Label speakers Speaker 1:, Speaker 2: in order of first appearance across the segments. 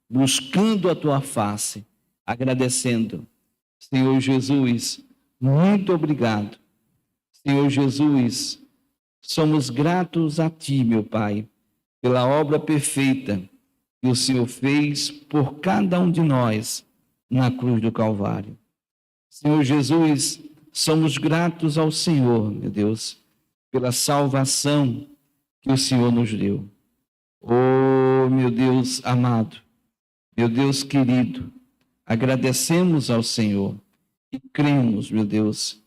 Speaker 1: buscando a tua face, agradecendo. Senhor Jesus, muito obrigado. Senhor Jesus, somos gratos a ti, meu Pai, pela obra perfeita que o Senhor fez por cada um de nós na cruz do Calvário. Senhor Jesus, somos gratos ao Senhor, meu Deus, pela salvação que o Senhor nos deu. Oh, meu Deus amado, meu Deus querido, agradecemos ao Senhor e cremos, meu Deus,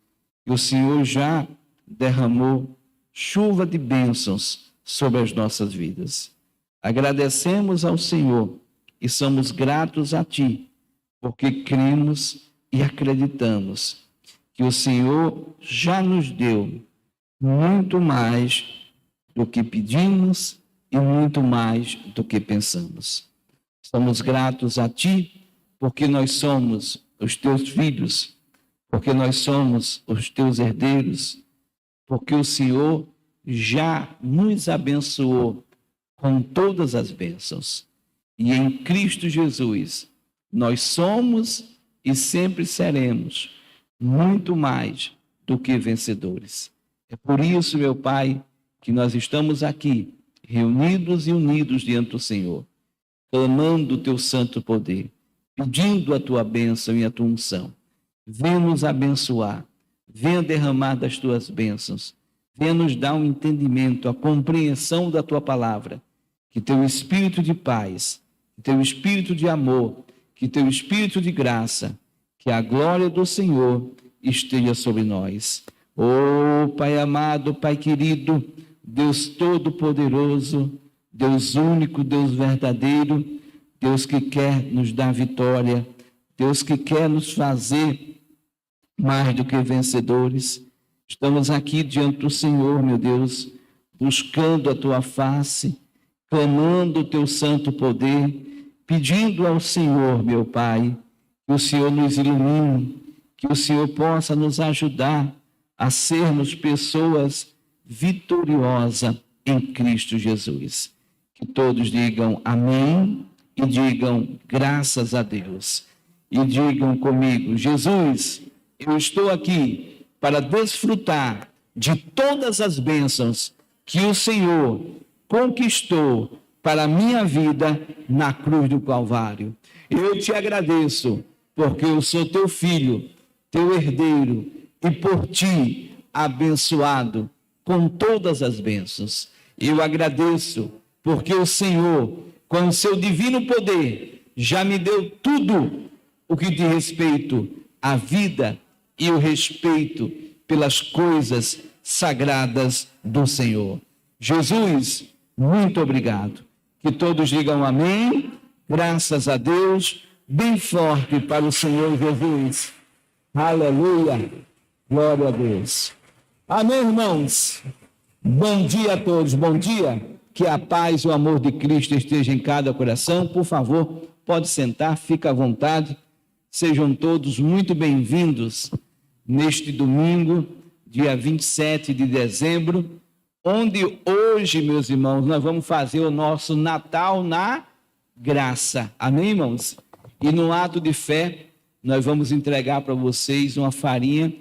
Speaker 1: que o Senhor já derramou chuva de bênçãos sobre as nossas vidas. Agradecemos ao Senhor e somos gratos a Ti, porque cremos e acreditamos que o Senhor já nos deu muito mais do que pedimos e muito mais do que pensamos. Somos gratos a Ti, porque nós somos os Teus filhos, porque nós somos os Teus herdeiros, porque o Senhor já nos abençoou com todas as bênçãos. E em Cristo Jesus, nós somos e sempre seremos muito mais do que vencedores. É por isso, meu Pai, que nós estamos aqui, reunidos e unidos diante do Senhor, clamando o Teu santo poder, pedindo a Tua bênção e a Tua unção. Venha nos abençoar, venha derramar das Tuas bênçãos, venha nos dar um entendimento, a compreensão da Tua palavra, que Teu Espírito de paz, que Teu Espírito de amor, que Teu Espírito de graça, que a glória do Senhor esteja sobre nós. Oh, Pai amado, Pai querido, Deus Todo-Poderoso, Deus único, Deus verdadeiro, Deus que quer nos dar vitória, Deus que quer nos fazer mais do que vencedores. Estamos aqui diante do Senhor, meu Deus, buscando a Tua face, clamando o Teu santo poder, pedindo ao Senhor, meu Pai, que o Senhor nos ilumine, que o Senhor possa nos ajudar a sermos pessoas vitoriosas em Cristo Jesus. Que todos digam amém e digam graças a Deus. E digam comigo: Jesus, eu estou aqui para desfrutar de todas as bênçãos que o Senhor conquistou para a minha vida na cruz do Calvário. Eu te agradeço, porque eu sou teu filho, teu herdeiro, e por ti abençoado com todas as bênçãos. Eu agradeço, porque o Senhor, com o seu divino poder, já me deu tudo o que diz respeito à vida e o respeito pelas coisas sagradas do Senhor. Jesus, muito obrigado. Que todos digam amém, graças a Deus, bem forte para o Senhor Jesus. Aleluia, glória a Deus. Amém, irmãos? Bom dia a todos, bom dia. Que a paz e o amor de Cristo esteja em cada coração. Por favor, pode sentar, fica à vontade. Sejam todos muito bem-vindos neste domingo, dia 27 de dezembro, onde hoje, meus irmãos, nós vamos fazer o nosso Natal na graça. Amém, irmãos? E no ato de fé, nós vamos entregar para vocês uma farinha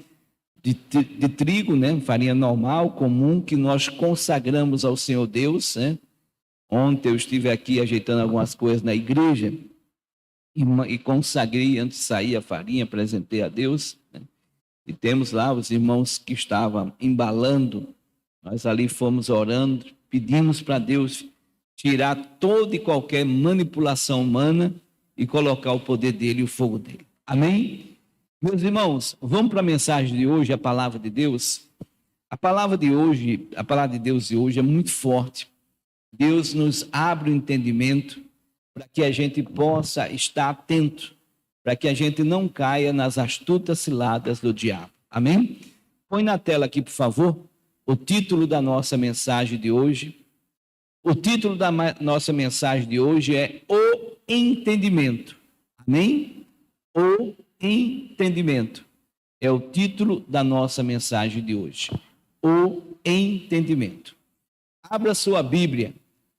Speaker 1: de trigo, né? Farinha normal, comum, que nós consagramos ao Senhor Deus, né? Ontem eu estive aqui ajeitando algumas coisas na igreja e consagrei antes de sair a farinha, apresentei a Deus, né? E temos lá os irmãos que estavam embalando, nós ali fomos orando, pedimos para Deus tirar toda e qualquer manipulação humana e colocar o poder dele e o fogo dele. Amém? Meus irmãos, vamos para a mensagem de hoje, a palavra de Deus. A palavra de Deus de hoje é muito forte. Deus nos abre o entendimento para que a gente possa estar atento, para que a gente não caia nas astutas ciladas do diabo. Amém? Põe na tela aqui, por favor, o título da nossa mensagem de hoje. O título da nossa mensagem de hoje é O Entendimento. Amém? O Entendimento. É o título da nossa mensagem de hoje. O Entendimento. Abra sua Bíblia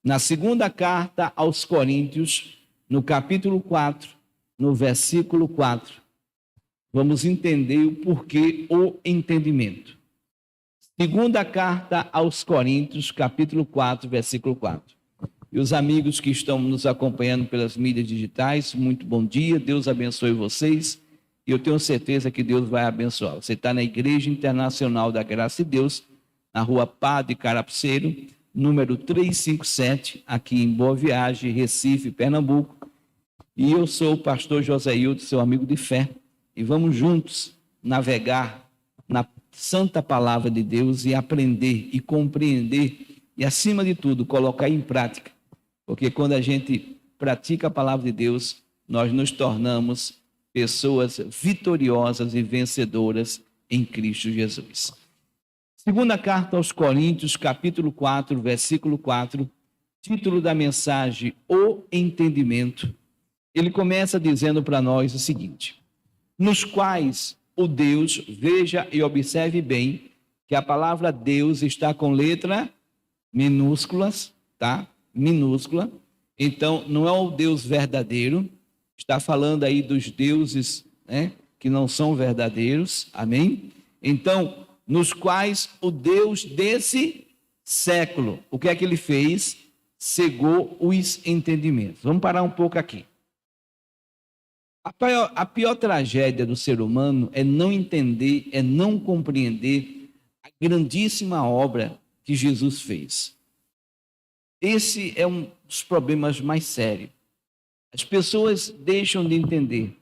Speaker 1: na segunda carta aos Coríntios, no capítulo 4, no versículo 4, vamos entender o porquê o entendimento. Segunda carta aos Coríntios, capítulo 4, versículo 4. E os amigos que estão nos acompanhando pelas mídias digitais, muito bom dia, Deus abençoe vocês, e eu tenho certeza que Deus vai abençoar. Você está na Igreja Internacional da Graça de Deus, na rua Padre Carapceiro, número 357, aqui em Boa Viagem, Recife, Pernambuco. E eu sou o pastor Joséildo, seu amigo de fé, e vamos juntos navegar na santa palavra de Deus e aprender e compreender e, acima de tudo, colocar em prática. Porque quando a gente pratica a palavra de Deus, nós nos tornamos pessoas vitoriosas e vencedoras em Cristo Jesus. Segunda carta aos Coríntios, capítulo 4, versículo 4, título da mensagem, O Entendimento. Ele começa dizendo para nós o seguinte: nos quais o Deus, veja e observe bem, que a palavra Deus está com letra minúsculas, tá? Minúscula. Então, não é o Deus verdadeiro, está falando aí dos deuses, né, que não são verdadeiros, amém? Então, nos quais o Deus desse século, o que é que ele fez? Cegou os entendimentos. Vamos parar um pouco aqui. A pior tragédia do ser humano é não entender, é não compreender a grandíssima obra que Jesus fez. Esse é um dos problemas mais sérios. As pessoas deixam de entender.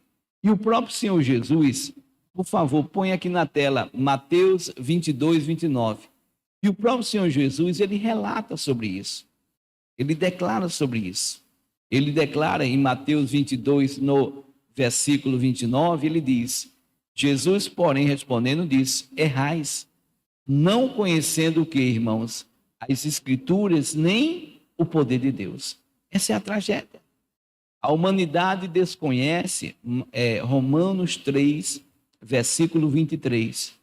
Speaker 1: E o próprio Senhor Jesus, por favor, põe aqui na tela Mateus 22, 29. E o próprio Senhor Jesus, ele relata sobre isso. Ele declara sobre isso. Ele declara em Mateus 22, no versículo 29, ele diz: Jesus, porém, respondendo, diz: errais, não conhecendo o que, irmãos? As Escrituras, nem o poder de Deus. Essa é a tragédia. A humanidade desconhece, Romanos 3, versículo 23.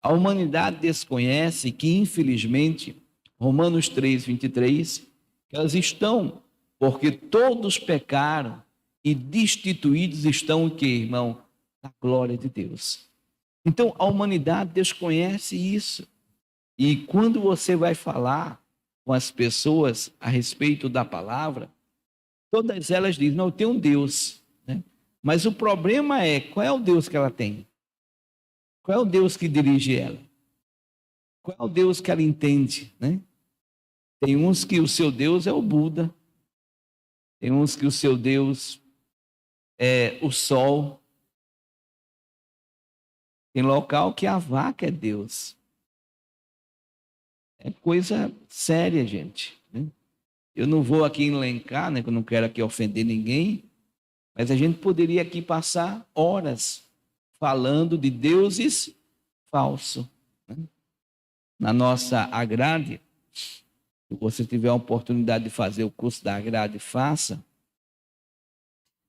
Speaker 1: A humanidade desconhece que, infelizmente, Romanos 3, 23, elas estão, porque todos pecaram e destituídos estão o que, irmão? Da glória de Deus. Então, a humanidade desconhece isso. E quando você vai falar com as pessoas a respeito da palavra, todas elas dizem: não, eu tenho um Deus, né? Mas o problema é, qual é o Deus que ela tem? Qual é o Deus que dirige ela? Qual é o Deus que ela entende, né? Tem uns que o seu Deus é o Buda, tem uns que o seu Deus é o sol, tem local que a vaca é Deus. É coisa séria, gente, né? Eu não vou aqui elencar, né, que eu não quero aqui ofender ninguém, mas a gente poderia aqui passar horas falando de deuses falsos, né? Na nossa Agrade, se você tiver a oportunidade de fazer o curso da Agrade, faça.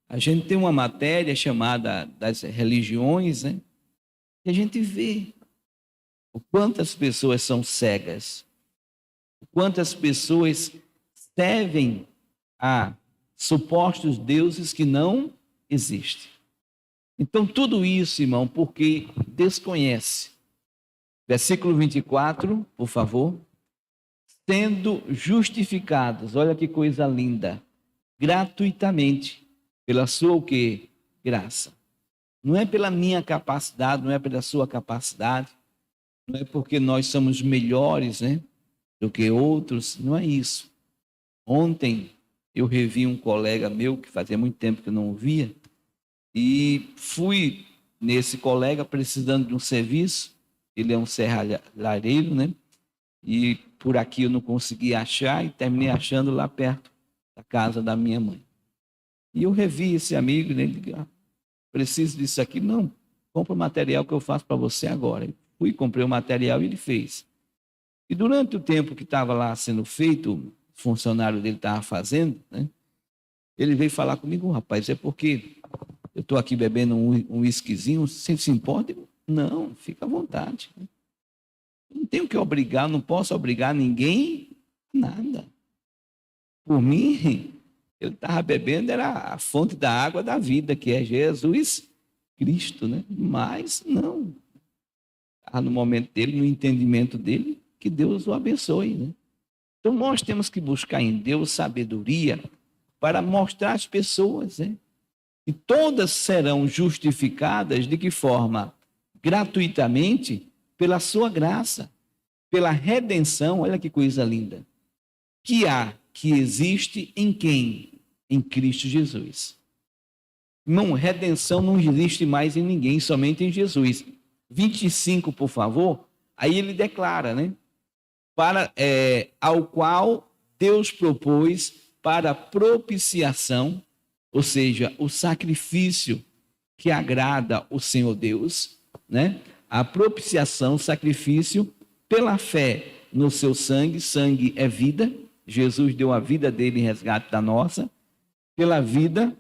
Speaker 1: A gente tem uma matéria chamada das religiões, né? E a gente vê o quantas pessoas são cegas, o quantas pessoas servem a supostos deuses que não existem. Então, tudo isso, irmão, porque desconhece. Versículo 24, por favor. Sendo justificados, olha que coisa linda, gratuitamente, pela sua o quê? Graça. Não é pela minha capacidade, não é pela sua capacidade, não é porque nós somos melhores, né, do que outros, não é isso. Ontem eu revi um colega meu, que fazia muito tempo que eu não o via, e fui nesse colega precisando de um serviço. Ele é um serralheiro, né? E por aqui eu não consegui achar e terminei achando lá perto da casa da minha mãe. E eu revi esse amigo, né? Ele disse: preciso disso aqui. Não, compra o material que eu faço para você agora. Eu fui, comprei o material e ele fez. E durante o tempo que estava lá sendo feito, o funcionário dele estava fazendo, né? Ele veio falar comigo: rapaz, é porque eu estou aqui bebendo um whiskyzinho, você se importa? Não, fica à vontade. Não tenho que obrigar, não posso obrigar ninguém, nada. Por mim, Ele estava bebendo, era a fonte da água da vida, que é Jesus Cristo, né? Mas não. No momento dele, no entendimento dele, que Deus o abençoe, né? Então nós temos que buscar em Deus sabedoria para mostrar às pessoas, né? E todas serão justificadas de que forma? Gratuitamente, pela sua graça, pela redenção, olha que coisa linda, que existe em quem? Em Cristo Jesus. Não, redenção não existe mais em ninguém, somente em Jesus. 25, por favor, aí ele declara, né? Ao qual Deus propôs para propiciação, ou seja, o sacrifício que agrada o Senhor Deus, né? A propiciação, sacrifício pela fé no seu sangue. Sangue é vida. Jesus deu a vida dele em resgate da nossa. Pela vida,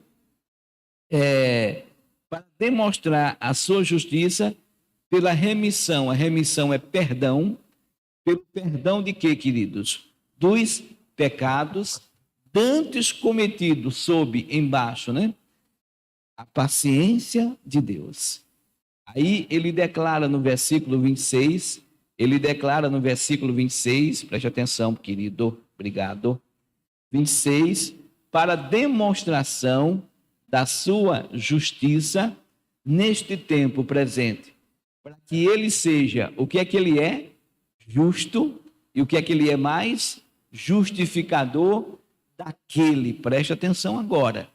Speaker 1: para demonstrar a sua justiça, pela remissão. A remissão é perdão. Pelo perdão de quê, queridos? Dos pecados dantes cometidos sob, embaixo, né? A paciência de Deus. Aí ele declara no versículo 26, preste atenção, querido, obrigado. 26, para demonstração da sua justiça neste tempo presente, para que ele seja, o que é que ele é? Justo, e o que é que ele é mais? Justificador daquele, preste atenção agora,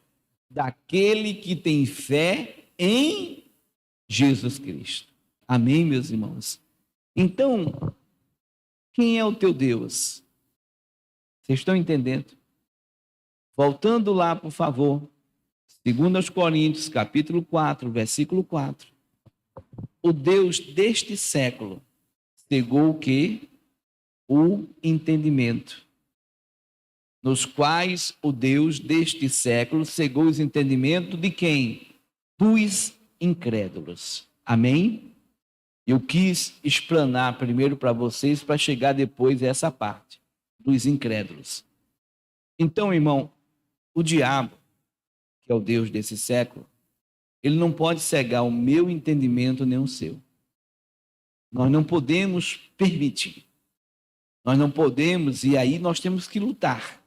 Speaker 1: daquele que tem fé em Jesus Cristo. Amém, meus irmãos? Então, quem é o teu Deus? Vocês estão entendendo? Voltando lá, por favor, 2 Coríntios, capítulo 4, versículo 4. O Deus deste século cegou o quê? O entendimento. Nos quais o Deus deste século cegou os entendimentos de quem? Dos incrédulos. Amém? Eu quis explanar primeiro para vocês, para chegar depois a essa parte, dos incrédulos. Então, irmão, o diabo, que é o Deus desse século, ele não pode cegar o meu entendimento nem o seu. Nós não podemos permitir. Nós não podemos, e aí nós temos que lutar.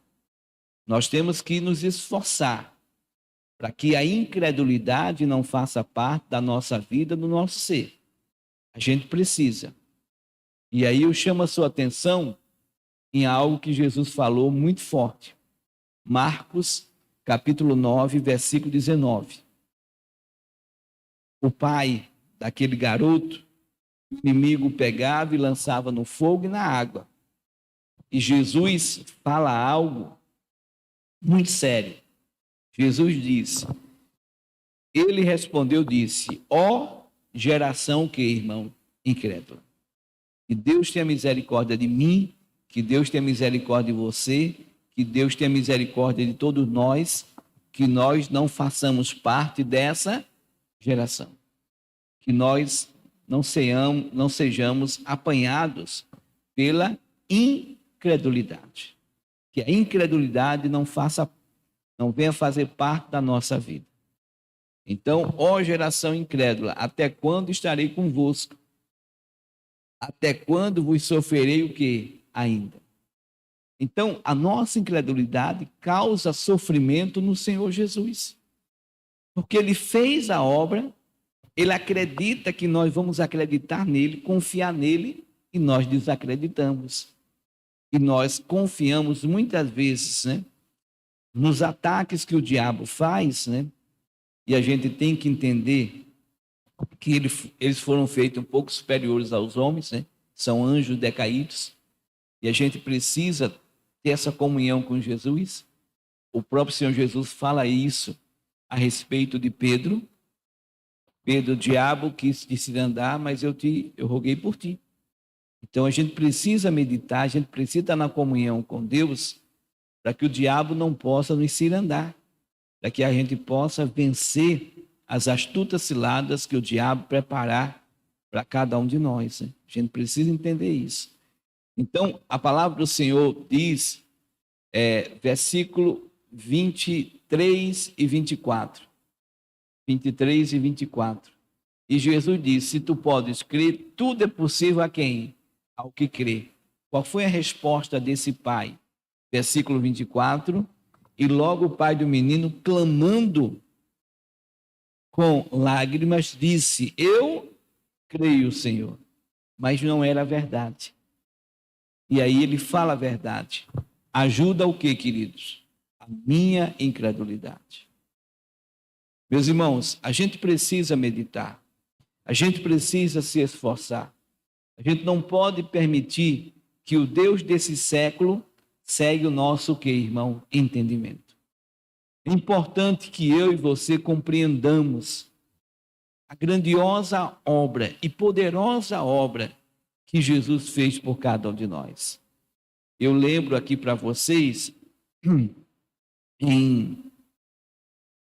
Speaker 1: Nós temos que nos esforçar para que a incredulidade não faça parte da nossa vida, do nosso ser. A gente precisa. E aí eu chamo a sua atenção em algo que Jesus falou muito forte. Marcos, capítulo 9, versículo 19. O pai daquele garoto, o inimigo pegava e lançava no fogo e na água. E Jesus fala algo muito sério. Jesus disse, ele respondeu, disse, ó geração que, irmão, incrédula. Que Deus tenha misericórdia de mim, que Deus tenha misericórdia de você, que Deus tenha misericórdia de todos nós, que nós não façamos parte dessa geração. Que nós não sejamos apanhados pela incredulidade. Que a incredulidade não venha fazer parte da nossa vida. Então, ó geração incrédula, até quando estarei convosco? Até quando vos sofrerei o quê? Ainda. Então, a nossa incredulidade causa sofrimento no Senhor Jesus. Porque ele fez a obra, ele acredita que nós vamos acreditar nele, confiar nele, e nós desacreditamos. E nós confiamos muitas vezes, né, nos ataques que o diabo faz, né? E a gente tem que entender que eles foram feitos um pouco superiores aos homens, né? São anjos decaídos. E a gente precisa ter essa comunhão com Jesus. O próprio Senhor Jesus fala isso a respeito de Pedro. Pedro, o diabo quis te cirandar, mas eu roguei por ti. Então a gente precisa meditar, a gente precisa estar na comunhão com Deus, para que o diabo não possa nos cirandar, para que a gente possa vencer as astutas ciladas que o diabo preparar para cada um de nós. Né? A gente precisa entender isso. Então, a palavra do Senhor diz, versículo 23 e 24. 23 e 24. E Jesus disse: se tu podes crer, tudo é possível a quem? Ao que crê. Qual foi a resposta desse pai? Versículo 24. E logo o pai do menino, clamando com lágrimas, disse: eu creio, Senhor. Mas não era verdade. E aí ele fala a verdade. Ajuda o quê, queridos? A minha incredulidade. Meus irmãos, a gente precisa meditar. A gente precisa se esforçar. A gente não pode permitir que o Deus desse século segue o nosso, o quê, irmão? Entendimento. É importante que eu e você compreendamos a grandiosa obra e poderosa obra que Jesus fez por cada um de nós. Eu lembro aqui para vocês, em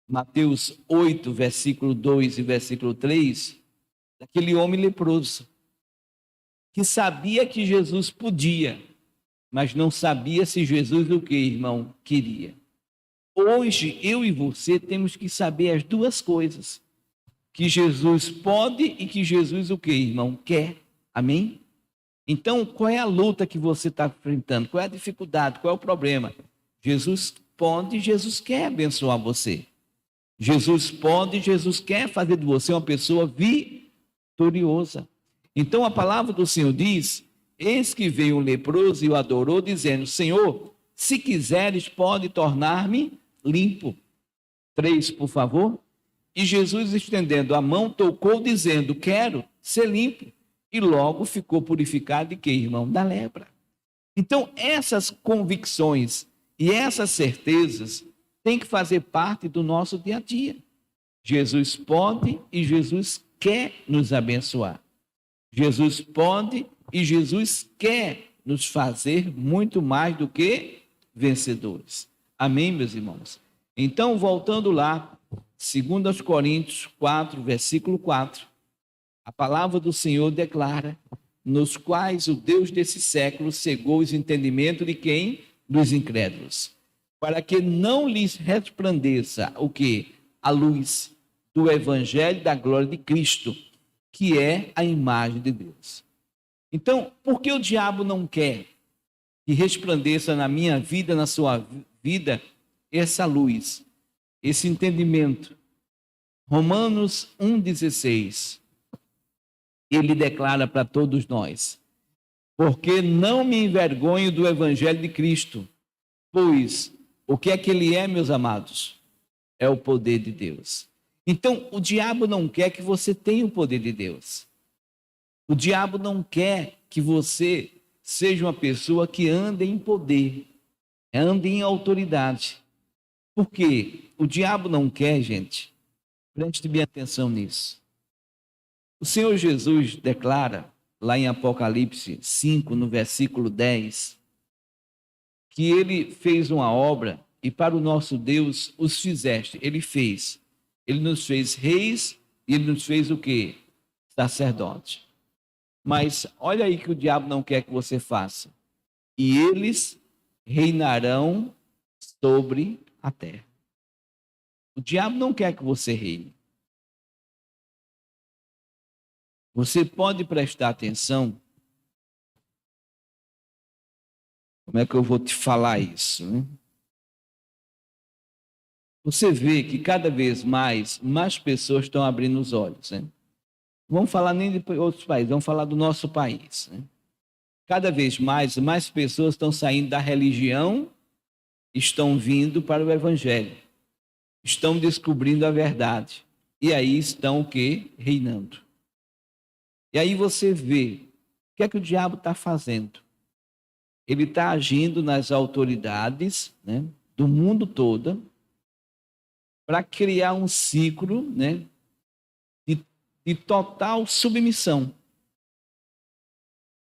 Speaker 1: Mateus 8, versículo 2 e versículo 3, daquele homem leproso, que sabia que Jesus podia, mas não sabia se Jesus o que, irmão, queria. Hoje, eu e você temos que saber as duas coisas, que Jesus pode e que Jesus o que, irmão, quer. Amém? Então, qual é a luta que você está enfrentando? Qual é a dificuldade? Qual é o problema? Jesus pode e Jesus quer abençoar você. Jesus pode e Jesus quer fazer de você uma pessoa vitoriosa. Então, a palavra do Senhor diz: eis que veio um leproso e o adorou, dizendo: Senhor, se quiseres, pode tornar-me limpo. 3, por favor. E Jesus, estendendo a mão, tocou, dizendo: quero ser limpo. E logo ficou purificado de quê, irmão? Da lepra. Então, essas convicções e essas certezas têm que fazer parte do nosso dia a dia. Jesus pode e Jesus quer nos abençoar. Jesus pode e Jesus quer nos fazer muito mais do que vencedores. Amém, meus irmãos? Então, voltando lá, 2 Coríntios 4, versículo 4, a palavra do Senhor declara: nos quais o Deus desse século cegou os entendimentos de quem? Dos incrédulos, para que não lhes resplandeça o que? A luz do evangelho da glória de Cristo, que é a imagem de Deus. Então, por que o diabo não quer que resplandeça na minha vida, na sua vida, essa luz, esse entendimento? Romanos 1,16, ele declara para todos nós: porque não me envergonho do evangelho de Cristo, pois o que é que ele é, meus amados? É o poder de Deus. Então, o diabo não quer que você tenha o poder de Deus. O diabo não quer que você seja uma pessoa que ande em poder, ande em autoridade. Por quê? O diabo não quer, gente, preste bem atenção nisso. O Senhor Jesus declara, lá em Apocalipse 5, no versículo 10, que ele fez uma obra e para o nosso Deus os fizeste. Ele fez. Ele nos fez reis e ele nos fez o quê? Sacerdote. Mas olha aí que o diabo não quer que você faça. E eles reinarão sobre a terra. O diabo não quer que você reine. Você pode prestar atenção. Como é que eu vou te falar isso, né? Você vê que cada vez mais pessoas estão abrindo os olhos, né? Não vamos falar nem de outros países, vamos falar do nosso país, né? Cada vez mais pessoas estão saindo da religião, estão vindo para o evangelho, estão descobrindo a verdade. E aí estão o quê? Reinando. E aí você vê, o que é que o diabo está fazendo? Ele está agindo nas autoridades, né, do mundo todo, para criar um ciclo, né, de total submissão.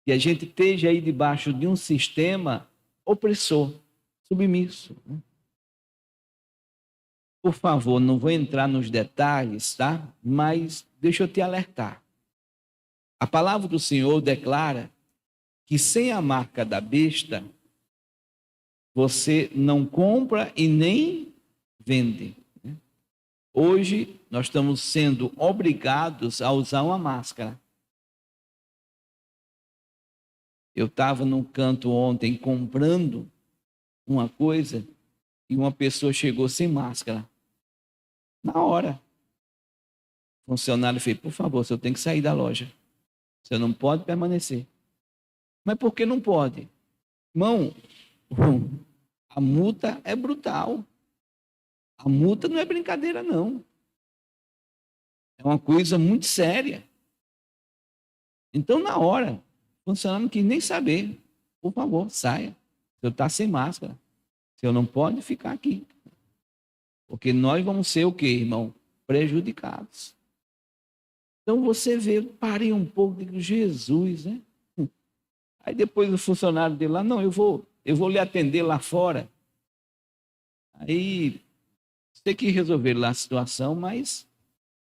Speaker 1: E a gente esteja aí debaixo de um sistema opressor, submisso, né? Por favor, não vou entrar nos detalhes, tá? Mas deixa eu te alertar. A palavra do Senhor declara que sem a marca da besta você não compra e nem vende. Hoje, nós estamos sendo obrigados a usar uma máscara. Eu estava num canto ontem comprando uma coisa e uma pessoa chegou sem máscara. Na hora. O funcionário fez, por favor, o senhor tem que sair da loja. O senhor não pode permanecer. Mas por que não pode? Irmão, a multa é brutal. A multa não é brincadeira, não. É uma coisa muito séria. Então, na hora, o funcionário não quis nem saber. Por favor, saia. O senhor está sem máscara. O senhor não pode ficar aqui. Porque nós vamos ser o quê, irmão? Prejudicados. Então, você vê, parei um pouco, digo, Jesus, né? Aí depois o funcionário dele lá, não, eu vou lhe atender lá fora. Aí, tem que resolver lá a situação, mas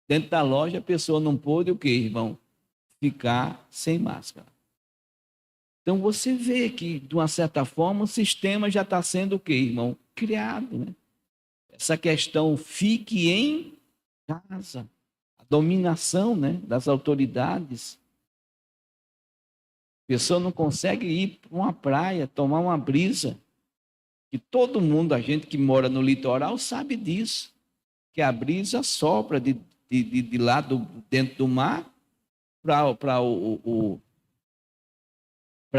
Speaker 1: dentro da loja a pessoa não pôde o quê, irmão? Ficar sem máscara. Então você vê que, de uma certa forma, o sistema já está sendo o quê, irmão? Criado, né? Essa questão fique em casa. A dominação, né, das autoridades. A pessoa não consegue ir para uma praia, tomar uma brisa. E todo mundo, a gente que mora no litoral, sabe disso. Que a brisa sopra de lá dentro do mar para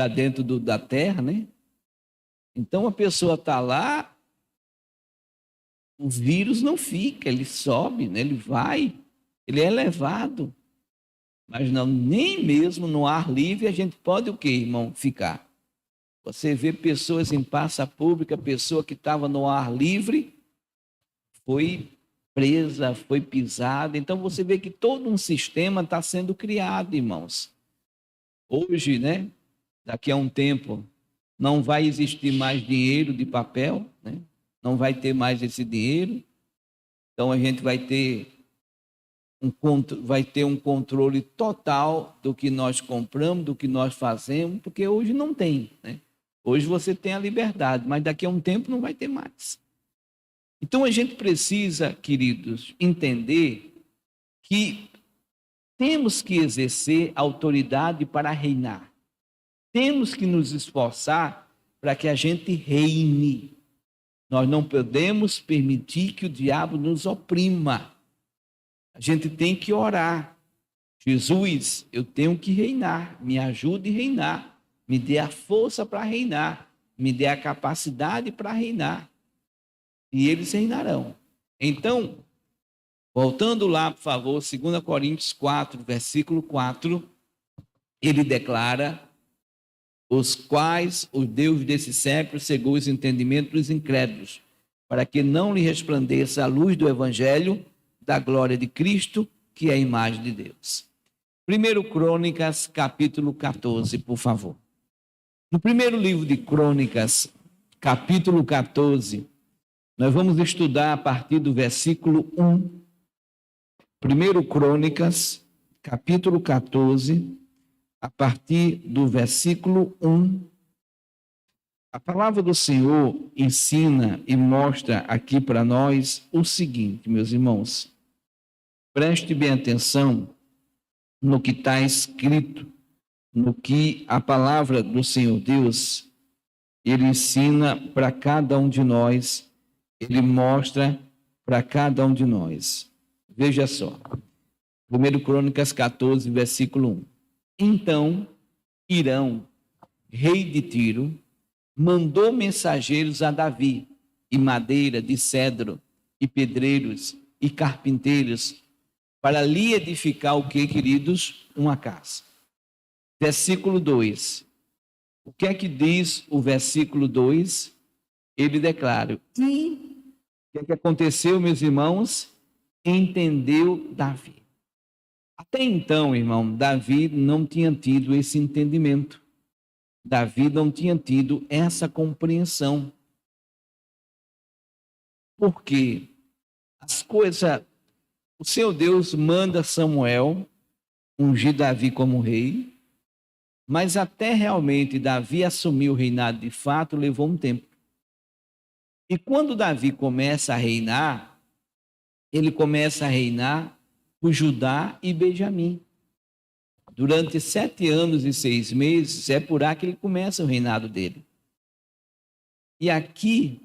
Speaker 1: dentro da terra, né? Então a pessoa está lá, o vírus não fica, ele sobe, né? Ele vai, ele é levado. Mas não, nem mesmo no ar livre a gente pode o quê, irmão? Ficar. Você vê pessoas em praça pública, pessoa que estava no ar livre, foi presa, foi pisada. Então você vê que todo um sistema está sendo criado, irmãos. Hoje, né? Daqui a um tempo, não vai existir mais dinheiro de papel, né? Não vai ter mais esse dinheiro. Então a gente vai ter um controle total do que nós compramos, do que nós fazemos, porque hoje não tem, né? Hoje você tem a liberdade, mas daqui a um tempo não vai ter mais. Então a gente precisa, queridos, entender que temos que exercer autoridade para reinar. Temos que nos esforçar para que a gente reine. Nós não podemos permitir que o diabo nos oprima. A gente tem que orar. Jesus, eu tenho que reinar. Me ajude a reinar. Me dê a força para reinar. Me dê a capacidade para reinar. E eles reinarão. Então, voltando lá, por favor, 2 Coríntios 4, versículo 4, ele declara: os quais o Deus desse século cegou os entendimentos dos incrédulos, para que não lhe resplandeça a luz do evangelho da glória de Cristo, que é a imagem de Deus. 1 Crônicas, capítulo 14, por favor. No primeiro livro de Crônicas, capítulo 14, nós vamos estudar a partir do versículo 1. 1 Crônicas, capítulo 14, a partir do versículo 1. A palavra do Senhor ensina e mostra aqui para nós o seguinte, meus irmãos. Preste bem atenção no que está escrito, no que a palavra do Senhor Deus, ele ensina para cada um de nós, ele mostra para cada um de nós. Veja só, 1 Crônicas 14, versículo 1. Então, Irão, rei de Tiro, mandou mensageiros a Davi, e madeira de cedro, e pedreiros, e carpinteiros, para lhe edificar o que, queridos? Uma casa. Versículo 2. O que é que diz o versículo 2? Ele declara: e o que é que aconteceu, meus irmãos? Entendeu Davi. Até então, irmão, Davi não tinha tido esse entendimento. Davi não tinha tido essa compreensão. Porque as coisas, o seu Deus manda Samuel ungir Davi como rei, mas até realmente Davi assumir o reinado de fato levou um tempo. E quando Davi começa a reinar, ele começa a reinar por Judá e Benjamim. Durante 7 anos e 6 meses, é por aí que ele começa o reinado dele. E aqui,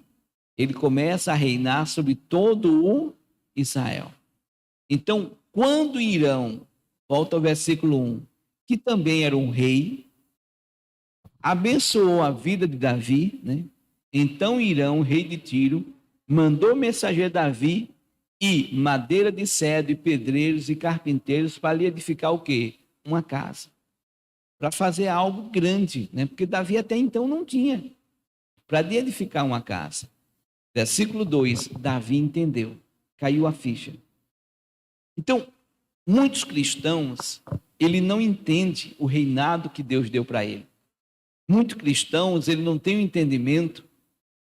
Speaker 1: ele começa a reinar sobre todo o Israel. Então, quando Irão, volta ao versículo 1, que também era um rei, abençoou a vida de Davi, né? Então Irão, rei de Tiro, mandou mensageiro Davi e madeira de cedro e pedreiros e carpinteiros para lhe edificar o quê? Uma casa. Para fazer algo grande, né? Porque Davi até então não tinha. Para lhe edificar uma casa. Versículo 2, Davi entendeu, caiu a ficha. Então, muitos cristãos, ele não entende o reinado que Deus deu para ele. Muitos cristãos, ele não tem o entendimento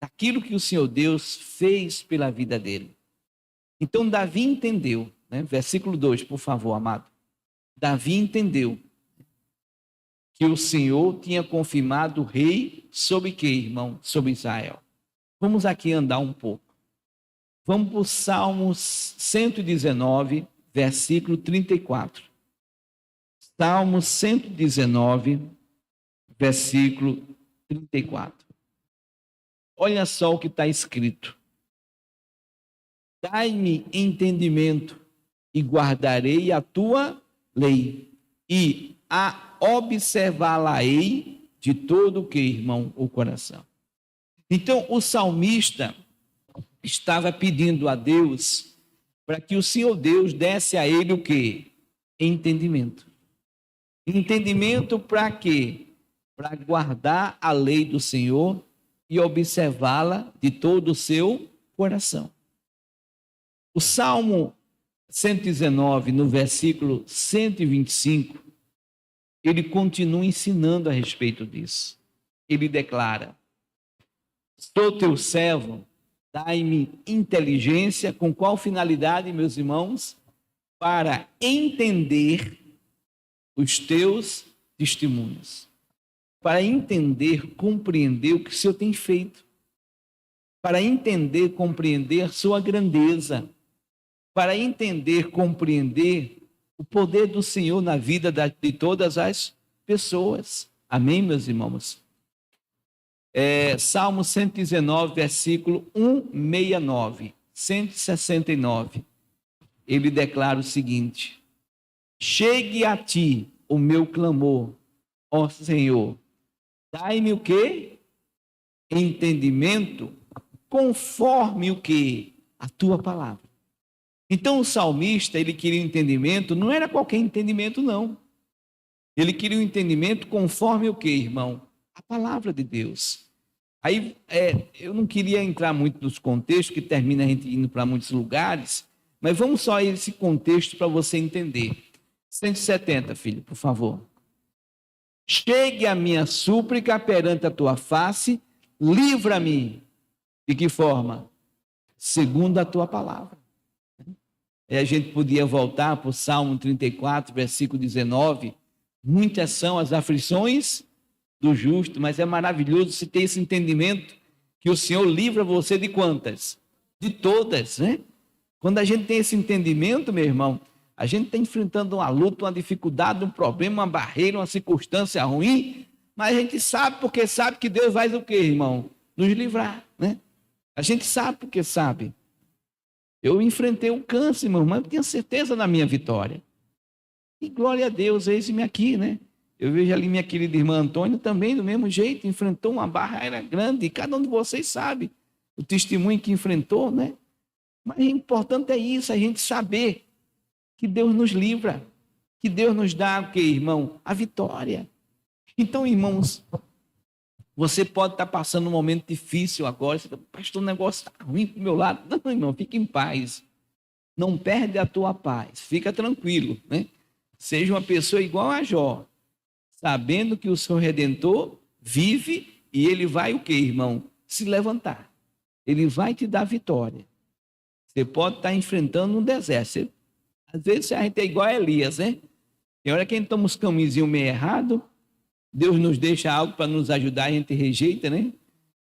Speaker 1: daquilo que o Senhor Deus fez pela vida dele. Então, Davi entendeu, né? Versículo 2, por favor, amado. Davi entendeu que o Senhor tinha confirmado o rei sobre quê, irmão? Sobre Israel. Vamos aqui andar um pouco. Vamos para o Salmo 119, versículo 34. Salmo 119, versículo 34. Olha só o que está escrito. Dai-me entendimento e guardarei a tua lei e a observá-la-ei de todo o que, irmão, o coração. Então, o salmista estava pedindo a Deus para que o Senhor Deus desse a ele o quê? Entendimento. Entendimento para quê? Para guardar a lei do Senhor e observá-la de todo o seu coração. O Salmo 119, no versículo 125, ele continua ensinando a respeito disso. Ele declara: sou teu servo, dai-me inteligência. Com qual finalidade, meus irmãos? Para entender os teus testemunhos. Para entender, compreender o que o Senhor tem feito. Para entender, compreender sua grandeza. Para entender, compreender o poder do Senhor na vida de todas as pessoas. Amém, meus irmãos? Salmo 119, versículo 169, 169. Ele declara o seguinte: chegue a ti o meu clamor, ó Senhor. Dai-me o quê? Entendimento, conforme o quê? A tua palavra. Então o salmista, ele queria entendimento, não era qualquer entendimento, não. Ele queria um entendimento conforme o quê, irmão? A palavra de Deus. Aí, eu não queria entrar muito nos contextos, que termina a gente indo para muitos lugares, mas vamos só a esse contexto para você entender. 170, filho, por favor. Chegue a minha súplica perante a tua face, livra-me. De que forma? Segundo a tua palavra. A gente podia voltar para o Salmo 34, versículo 19. Muitas são as aflições do justo, mas é maravilhoso se ter esse entendimento que o Senhor livra você de quantas? De todas, né? Quando a gente tem esse entendimento, meu irmão, a gente está enfrentando uma luta, uma dificuldade, um problema, uma barreira, uma circunstância ruim, mas a gente sabe porque sabe que Deus vai o quê, irmão? Nos livrar, né? A gente sabe porque sabe. Eu enfrentei o câncer, meu irmão, eu tinha certeza na minha vitória. E glória a Deus, eis-me aqui, né? Eu vejo ali minha querida irmã Antônia também, do mesmo jeito, enfrentou uma barreira grande, e cada um de vocês sabe o testemunho que enfrentou, né? Mas o importante é isso, a gente saber que Deus nos livra, que Deus nos dá o quê, irmão? A vitória. Então, irmãos, você pode estar passando um momento difícil agora, você fala, pastor, o negócio está ruim para o meu lado. Não, irmão, fique em paz. Não perde a tua paz, fica tranquilo, né? Seja uma pessoa igual a Jó, sabendo que o seu Redentor vive e ele vai o quê, irmão? Se levantar. Ele vai te dar vitória. Você pode estar enfrentando um deserto. Às vezes a gente é igual a Elias, né? Tem hora que a gente toma uns caminhozinhos meio errado, Deus nos deixa algo para nos ajudar, a gente rejeita, né?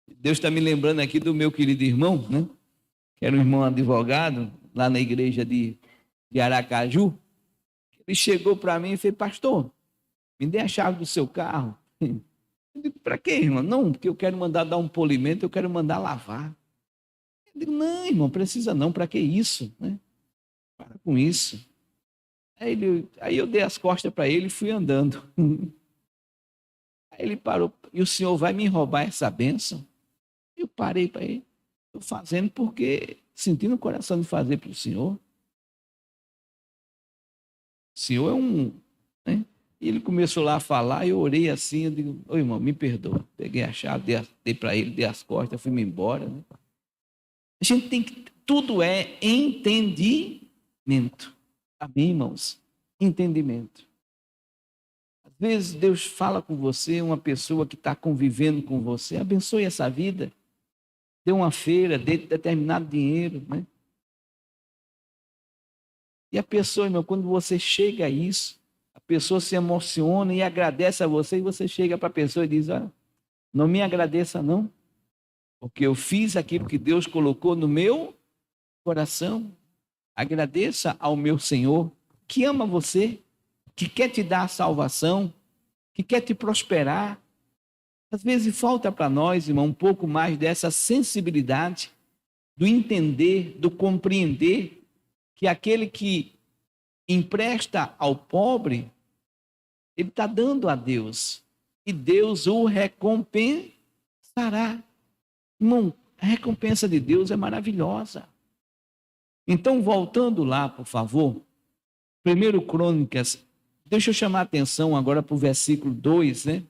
Speaker 1: Deus está me lembrando aqui do meu querido irmão, né? Que era um irmão advogado, lá na igreja de Aracaju. Ele chegou para mim e fez: pastor, me dê a chave do seu carro. Eu digo: para quê, irmão? Não, porque eu quero mandar dar um polimento, eu quero mandar lavar. Eu digo: não, irmão, precisa não, para que isso? Né? Para com isso. Aí eu dei as costas para ele e fui andando. Aí ele parou: e o senhor vai me roubar essa bênção? Eu parei para ele: estou fazendo porque senti no coração de fazer para o senhor. O senhor é um... Né? E ele começou lá a falar, eu orei assim, eu digo: ô irmão, me perdoa. Peguei a chave, dei para ele, dei as costas, fui-me embora. Né? A gente tem que... Tudo é entendimento. Amém, irmãos? Entendimento. Às vezes Deus fala com você, uma pessoa que está convivendo com você, abençoe essa vida, dê uma feira, dê determinado dinheiro, né? E a pessoa, irmão, quando você chega a isso, a pessoa se emociona e agradece a você, e você chega para a pessoa e diz: olha, não me agradeça não, porque eu fiz aquilo que Deus colocou no meu coração. Agradeça ao meu Senhor, que ama você, que quer te dar a salvação, que quer te prosperar. Às vezes falta para nós, irmão, um pouco mais dessa sensibilidade, do entender, do compreender que aquele que empresta ao pobre, ele está dando a Deus, e Deus o recompensará. Irmão, a recompensa de Deus é maravilhosa. Então, voltando lá, por favor, 1 Crônicas, deixa eu chamar a atenção agora para o versículo 2, né?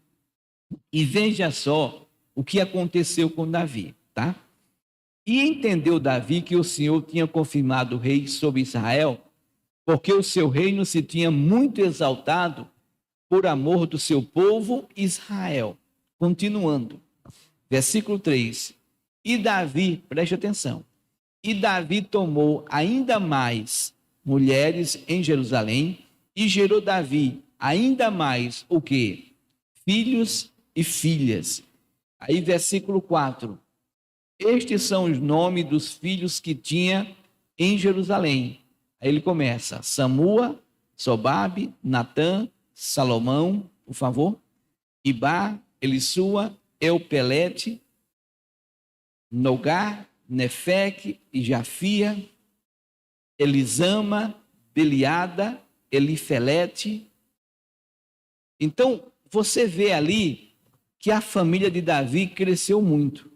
Speaker 1: E veja só o que aconteceu com Davi, tá? E entendeu Davi que o Senhor tinha confirmado o rei sobre Israel, porque o seu reino se tinha muito exaltado por amor do seu povo Israel. Continuando, versículo 3. E Davi, preste atenção, e Davi tomou ainda mais mulheres em Jerusalém, e gerou Davi ainda mais o quê? Filhos e filhas. Aí versículo 4. Estes são os nomes dos filhos que tinha em Jerusalém. Aí ele começa: Samua, Sobabe, Natã, Salomão, por favor, Ibá, Elissua, Eupelete, Nogar, Nefeque e Jafia, Elisama, Beliada, Elifelete. Então, você vê ali que a família de Davi cresceu muito.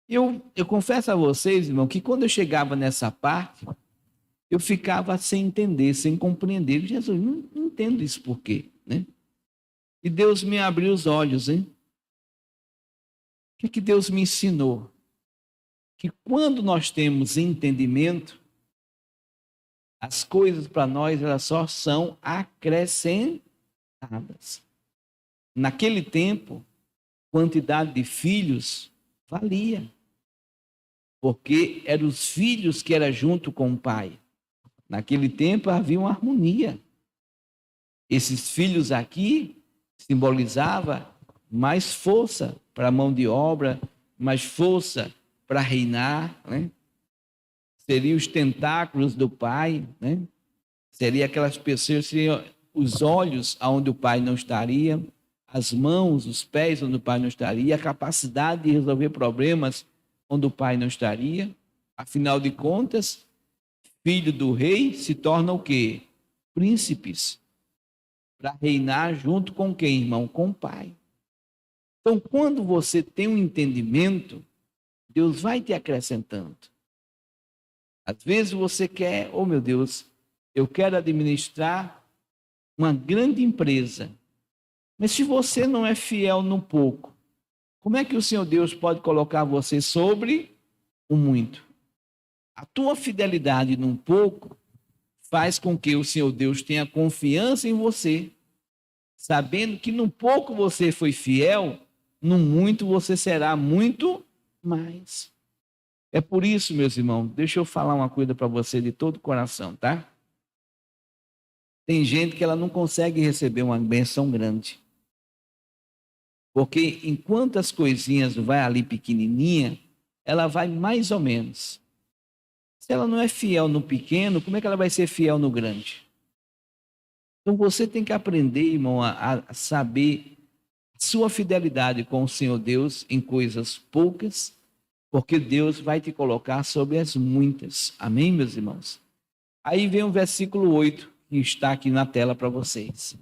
Speaker 1: Eu confesso a vocês, irmão, que quando eu chegava nessa parte, eu ficava sem entender, sem compreender. Jesus, não entendo isso por quê, né? E Deus me abriu os olhos, hein? O que Deus me ensinou? Que quando nós temos entendimento, as coisas para nós elas só são acrescentadas. Naquele tempo, quantidade de filhos valia, porque eram os filhos que eram junto com o pai. Naquele tempo havia uma harmonia. Esses filhos aqui simbolizavam mais força para a mão de obra, mais força para reinar, né? Seriam os tentáculos do pai, né? Seria aquelas pessoas, seriam os olhos aonde o pai não estaria, as mãos, os pés onde o pai não estaria, a capacidade de resolver problemas onde o pai não estaria. Afinal de contas, filho do rei se torna o quê? Príncipes, para reinar junto com quem, irmão? Com o pai. Então, quando você tem um entendimento, Deus vai te acrescentando. Às vezes você quer, oh meu Deus, eu quero administrar uma grande empresa. Mas se você não é fiel no pouco, como é que o Senhor Deus pode colocar você sobre o muito? A tua fidelidade num pouco faz com que o Senhor Deus tenha confiança em você, sabendo que no pouco você foi fiel, no muito você será muito mais. É por isso, meus irmãos, deixa eu falar uma coisa para você de todo o coração, tá? Tem gente que ela não consegue receber uma bênção grande. Porque enquanto as coisinhas vai ali pequenininha, ela vai mais ou menos. Se ela não é fiel no pequeno, como é que ela vai ser fiel no grande? Então você tem que aprender, irmão, a saber sua fidelidade com o Senhor Deus em coisas poucas, porque Deus vai te colocar sobre as muitas. Amém, meus irmãos? Aí vem o versículo 8, que está aqui na tela para vocês.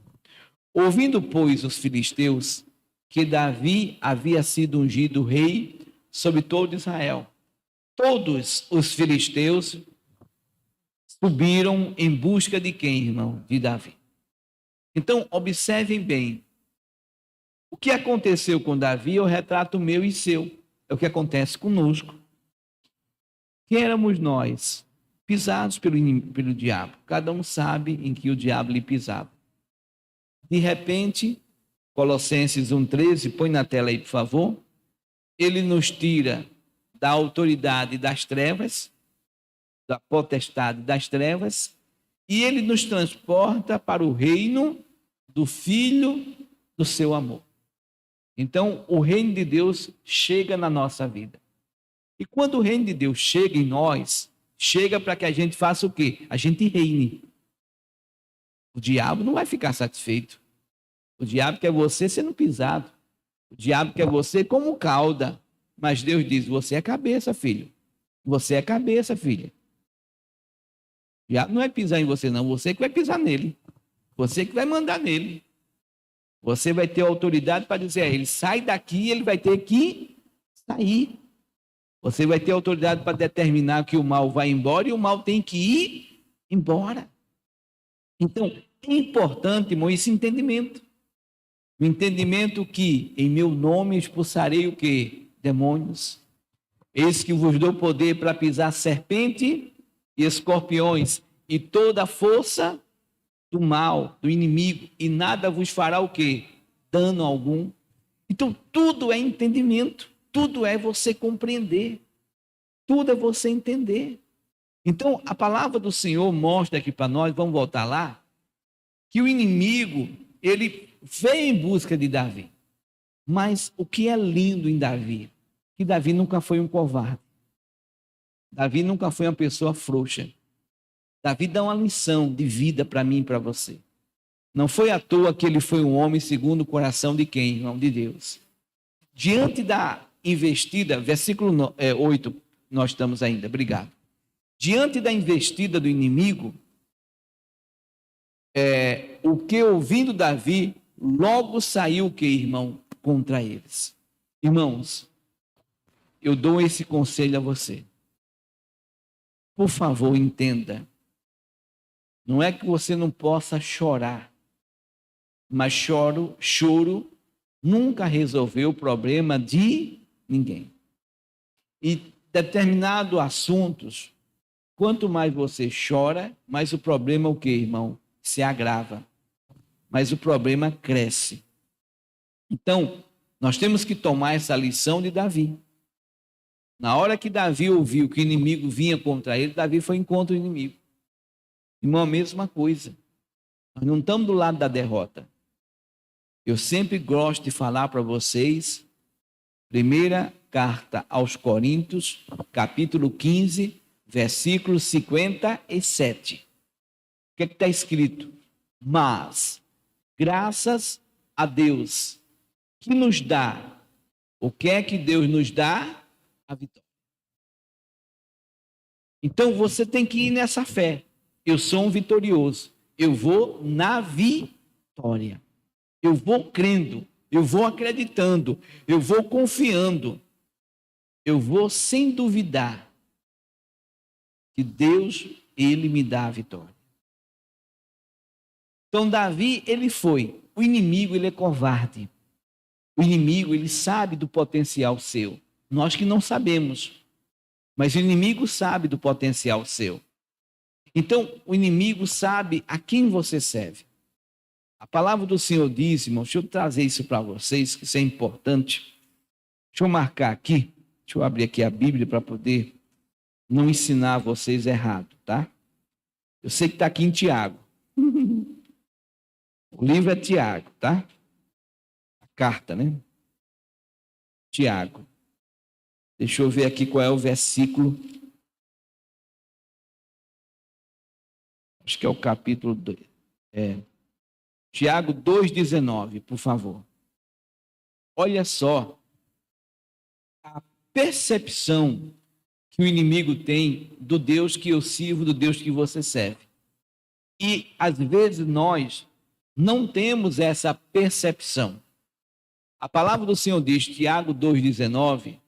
Speaker 1: Ouvindo, pois, os filisteus que Davi havia sido ungido rei sobre todo Israel, todos os filisteus subiram em busca de quem, irmão? De Davi. Então, observem bem. O que aconteceu com Davi é o retrato meu e seu. É o que acontece conosco. Quem éramos nós? Pisados pelo diabo. Cada um sabe em que o diabo lhe pisava. De repente, Colossenses 1,13, põe na tela aí, por favor. Ele nos tira da autoridade das trevas, da potestade das trevas, e ele nos transporta para o reino do Filho do seu amor. Então, o reino de Deus chega na nossa vida. E quando o reino de Deus chega em nós, chega para que a gente faça o quê? A gente reine. O diabo não vai ficar satisfeito. O diabo quer você sendo pisado. O diabo quer você como cauda. Mas Deus diz, você é cabeça, filho. Você é cabeça, filha. O diabo não vai pisar em você, não. Você que vai pisar nele. Você que vai mandar nele. Você vai ter autoridade para dizer a ele, sai daqui, ele vai ter que sair. Você vai ter autoridade para determinar que o mal vai embora e o mal tem que ir embora. Então, é importante, irmão, esse entendimento. O entendimento que em meu nome expulsarei o quê? Demônios. Eis que vos dou poder para pisar serpente e escorpiões e toda a força do mal, do inimigo, e nada vos fará o quê? Dano algum. Então, tudo é entendimento, tudo é você compreender, tudo é você entender. Então, a palavra do Senhor mostra aqui para nós, vamos voltar lá, que o inimigo, ele veio em busca de Davi. Mas o que é lindo em Davi? Que Davi nunca foi um covarde. Davi nunca foi uma pessoa frouxa. Davi dá uma lição de vida para mim e para você. Não foi à toa que ele foi um homem segundo o coração de quem? Irmão, de Deus. Diante da investida, versículo 8, nós estamos ainda, obrigado. Diante da investida do inimigo, o que ouvindo Davi, logo saiu o que, irmão? Contra eles. Irmãos, eu dou esse conselho a você. Por favor, entenda. Não é que você não possa chorar, mas choro nunca resolveu o problema de ninguém. E determinados assuntos, quanto mais você chora, mais o problema o quê, irmão? Se agrava. Mas o problema cresce. Então, nós temos que tomar essa lição de Davi. Na hora que Davi ouviu que o inimigo vinha contra ele, Davi foi contra o inimigo. Irmão, a mesma coisa. Nós não estamos do lado da derrota. Eu sempre gosto de falar para vocês, primeira carta aos Coríntios, capítulo 15, versículo 57. O que está escrito? Mas, graças a Deus, que nos dá, o que é que Deus nos dá? A vitória. Então você tem que ir nessa fé. Eu sou um vitorioso. Eu vou na vitória. Eu vou crendo. Eu vou acreditando. Eu vou confiando. Eu vou sem duvidar que Deus, Ele me dá a vitória. Então Davi, ele foi. O inimigo, ele é covarde. O inimigo, ele sabe do potencial seu. Nós que não sabemos. Mas o inimigo sabe do potencial seu. Então, o inimigo sabe a quem você serve. A palavra do Senhor diz, irmão, deixa eu trazer isso para vocês, que isso é importante. Deixa eu marcar aqui, deixa eu abrir aqui a Bíblia para poder não ensinar vocês errado, tá? Eu sei que está aqui em Tiago. O livro é Tiago, tá? A carta, né? Tiago. Deixa eu ver aqui qual é o versículo. Acho que é o capítulo 2. Tiago 2,19, por favor. Olha só a percepção que o inimigo tem do Deus que eu sirvo, do Deus que você serve. E, às vezes, nós não temos essa percepção. A palavra do Senhor diz, Tiago 2,19,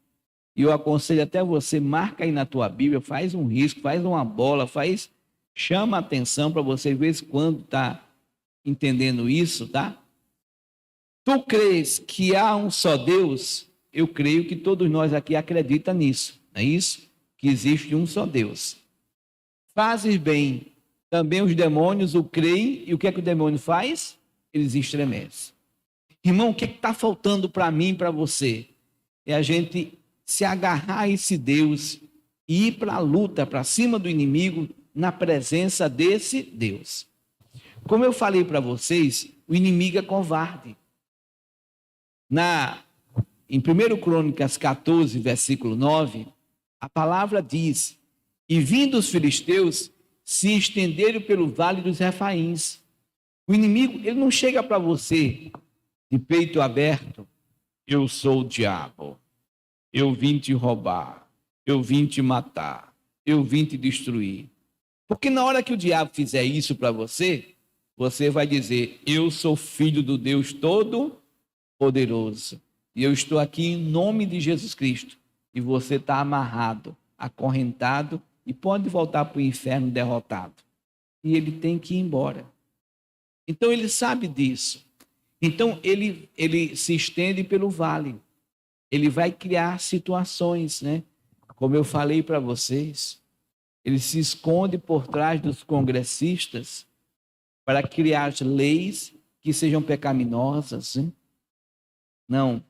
Speaker 1: e eu aconselho até você, marca aí na tua Bíblia, faz um risco, faz uma bola, chama a atenção para você, de vez em quando está entendendo isso, tá? Tu crês que há um só Deus? Eu creio que todos nós aqui acreditam nisso, não é isso? Que existe um só Deus. Fazes bem, também os demônios o creem, e o que é que o demônio faz? Eles estremecem. Irmão, o que está faltando para mim e para você? É a gente se agarrar a esse Deus e ir para a luta, para cima do inimigo, na presença desse Deus. Como eu falei para vocês, o inimigo é covarde. Em 1 Crônicas 14, versículo 9, a palavra diz, e vindo os filisteus, se estenderam pelo vale dos Refaíns. O inimigo, ele não chega para você de peito aberto, eu sou o diabo, eu vim te roubar, eu vim te matar, eu vim te destruir. Porque na hora que o diabo fizer isso para você, você vai dizer, eu sou filho do Deus Todo-Poderoso, e eu estou aqui em nome de Jesus Cristo, e você está amarrado, acorrentado, e pode voltar para o inferno derrotado. E ele tem que ir embora. Então ele sabe disso. Então ele se estende pelo vale. Ele vai criar situações, né? Como eu falei para vocês, ele se esconde por trás dos congressistas para criar leis que sejam pecaminosas. Hein? Não,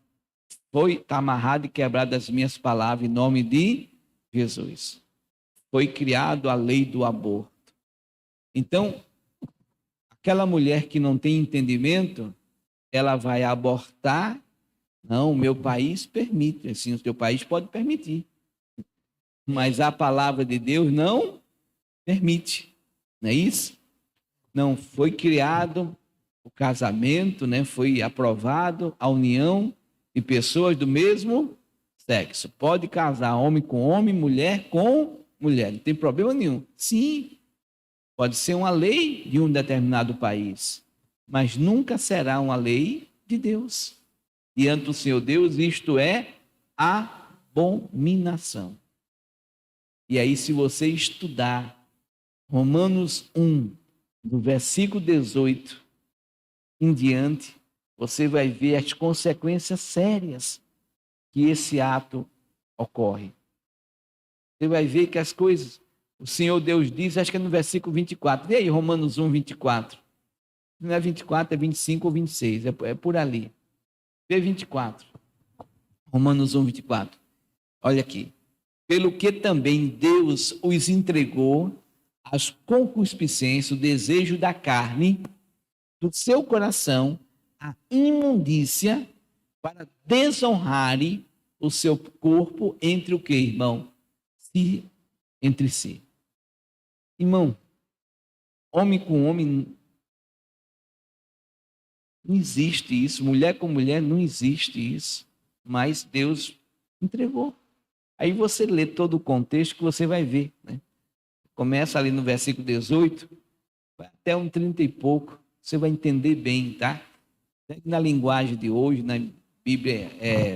Speaker 1: está amarrado e quebrado as minhas palavras em nome de Jesus. Foi criado a lei do aborto. Então, aquela mulher que não tem entendimento, ela vai abortar. Não, o meu país permite, assim, o teu país pode permitir. Mas a palavra de Deus não permite. Não é isso? Não foi criado o casamento, né? Foi aprovado a união de pessoas do mesmo sexo. Pode casar homem com homem, mulher com mulher. Não tem problema nenhum. Sim, pode ser uma lei de um determinado país, mas nunca será uma lei de Deus. Diante do Senhor Deus, isto é abominação. E aí, se você estudar Romanos 1, do versículo 18 em diante, você vai ver as consequências sérias que esse ato ocorre. Você vai ver que as coisas, o Senhor Deus diz, acho que é no versículo 24. Vê aí, Romanos 1, 24. Não é 24, é 25 ou 26, é por ali. Vê 24. Romanos 1, 24. Olha aqui. Pelo que também Deus os entregou às concupiscências, o desejo da carne, do seu coração, a imundícia, para desonrarem o seu corpo entre o que, irmão? Entre si. Irmão, homem com homem, não existe isso. Mulher com mulher, não existe isso. Mas Deus entregou. Aí você lê todo o contexto que você vai ver, né? Começa ali no versículo 18, vai até um 30 e pouco, você vai entender bem, tá? Na linguagem de hoje, na Bíblia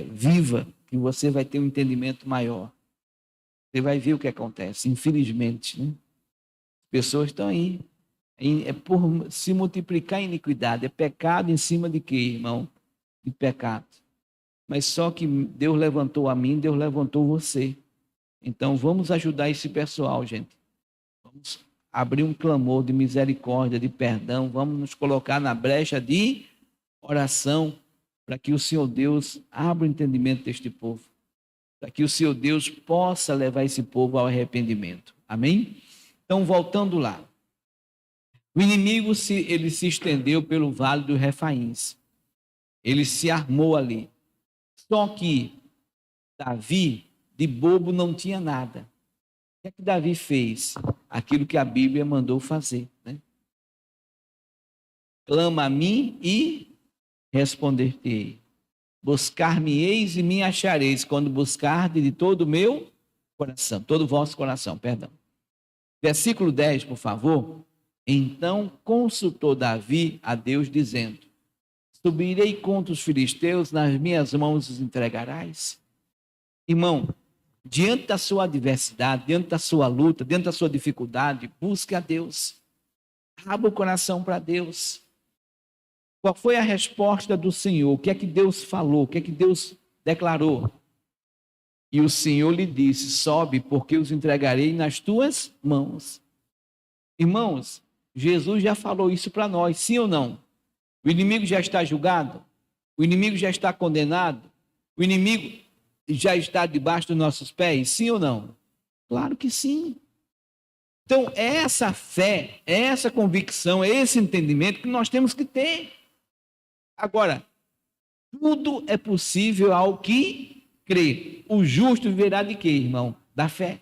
Speaker 1: viva, que você vai ter um entendimento maior. Você vai ver o que acontece, infelizmente, né? As pessoas estão aí, é por se multiplicar a iniquidade, é pecado em cima de quê, irmão? De pecado. Mas só que Deus levantou a mim, Deus levantou você. Então vamos ajudar esse pessoal, gente. Vamos abrir um clamor de misericórdia, de perdão, vamos nos colocar na brecha de oração para que o Senhor Deus abra o entendimento deste povo, para que o Senhor Deus possa levar esse povo ao arrependimento. Amém? Então, voltando lá. O inimigo ele se estendeu pelo vale dos Refaíns. Ele se armou ali. Só que Davi, de bobo, não tinha nada. O que é que Davi fez? Aquilo que a Bíblia mandou fazer, né? Clama a mim e responder-te-ei. Buscar-me-eis e me achareis, quando buscardes de todo o meu coração, todo o vosso coração, perdão. Versículo 10, por favor. Então consultou Davi a Deus, dizendo: subirei contra os filisteus, nas minhas mãos os entregarás? Irmão, diante da sua adversidade, diante da sua luta, diante da sua dificuldade, busque a Deus. Abra o coração para Deus. Qual foi a resposta do Senhor? O que é que Deus falou? O que é que Deus declarou? E o Senhor lhe disse: sobe, porque os entregarei nas tuas mãos. Irmãos, Jesus já falou isso para nós, sim ou não? O inimigo já está julgado? O inimigo já está condenado? O inimigo já está debaixo dos nossos pés, sim ou não? Claro que sim. Então, é essa fé, é essa convicção, é esse entendimento que nós temos que ter. Agora, tudo é possível ao que crê. O justo viverá de quê, irmão? Da fé.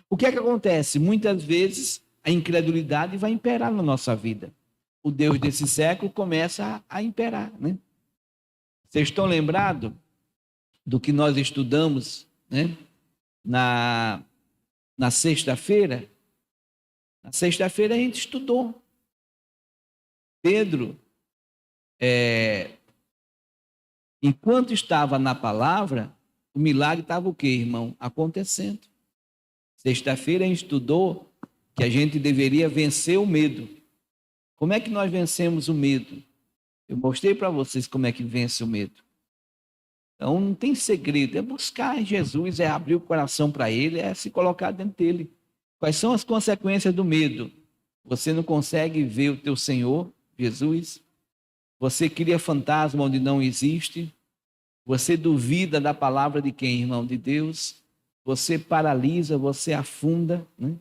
Speaker 1: O que é que acontece? Muitas vezes a incredulidade vai imperar na nossa vida. O Deus desse século começa a imperar, né? Vocês estão lembrados do que nós estudamos, né? Na sexta-feira? Na sexta-feira a gente estudou. Pedro, enquanto estava na palavra, o milagre estava o quê, irmão? Acontecendo. Sexta-feira a gente estudou que a gente deveria vencer o medo. Como é que nós vencemos o medo? Eu mostrei para vocês como é que vence o medo. Então não tem segredo, é buscar Jesus, é abrir o coração para Ele, é se colocar dentro dele. Quais são as consequências do medo? Você não consegue ver o teu Senhor, Jesus. Você cria fantasma onde não existe. Você duvida da palavra de quem, irmão? De Deus. Você paralisa, você afunda, né?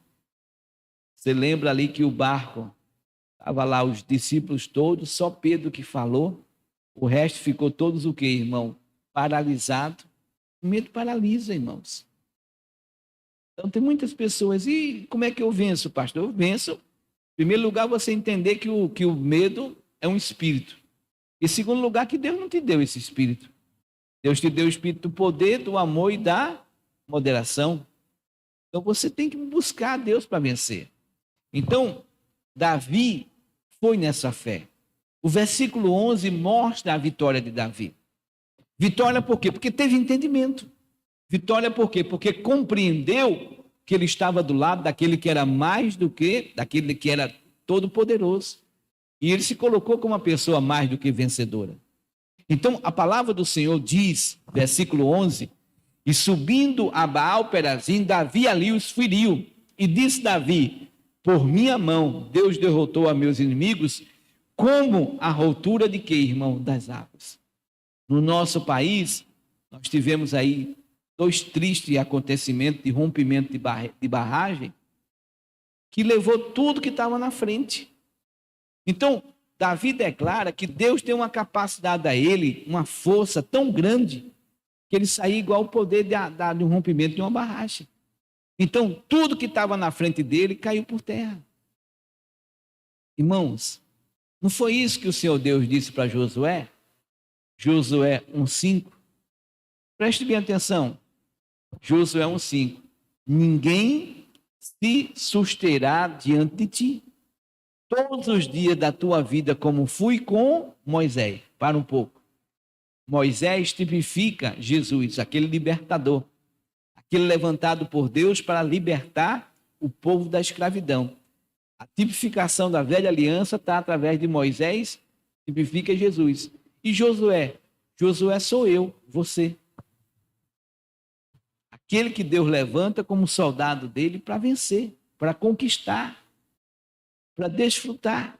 Speaker 1: Você lembra ali que o barco, estava lá os discípulos todos, só Pedro que falou. O resto ficou todos o quê, irmão? Paralisado. O medo paralisa, irmãos. Então tem muitas pessoas, e como é que eu venço, pastor? Eu venço, em primeiro lugar, você entender que o medo é um espírito. Em segundo lugar, que Deus não te deu esse espírito. Deus te deu o espírito do poder, do amor e da moderação. Então você tem que buscar a Deus para vencer. Então, Davi foi nessa fé. O versículo 11 mostra a vitória de Davi. Vitória por quê? Porque teve entendimento. Vitória por quê? Porque compreendeu que ele estava do lado daquele que era mais do que, daquele que era todo-poderoso. E ele se colocou como uma pessoa mais do que vencedora. Então, a palavra do Senhor diz, versículo 11, e subindo a Baal-Perazim, Davi ali os feriu. E disse Davi: por minha mão Deus derrotou a meus inimigos, como a rotura de quê, irmão? Das águas. No nosso país, nós tivemos aí 2 tristes acontecimentos de rompimento de barragem, que levou tudo que estava na frente. Então, Davi declara que Deus tem uma capacidade a ele, uma força tão grande, que ele saía igual o poder de um rompimento de uma barragem. Então, tudo que estava na frente dele caiu por terra. Irmãos, não foi isso que o Senhor Deus disse para Josué? Josué 1,5. Preste bem atenção. Josué 1,5. Ninguém se susterá diante de ti todos os dias da tua vida, como fui com Moisés. Para um pouco. Moisés tipifica Jesus, aquele libertador, aquele levantado por Deus para libertar o povo da escravidão. A tipificação da velha aliança está através de Moisés, tipifica Jesus. E Josué? Josué sou eu, você. Aquele que Deus levanta como soldado dele para vencer, para conquistar, para desfrutar.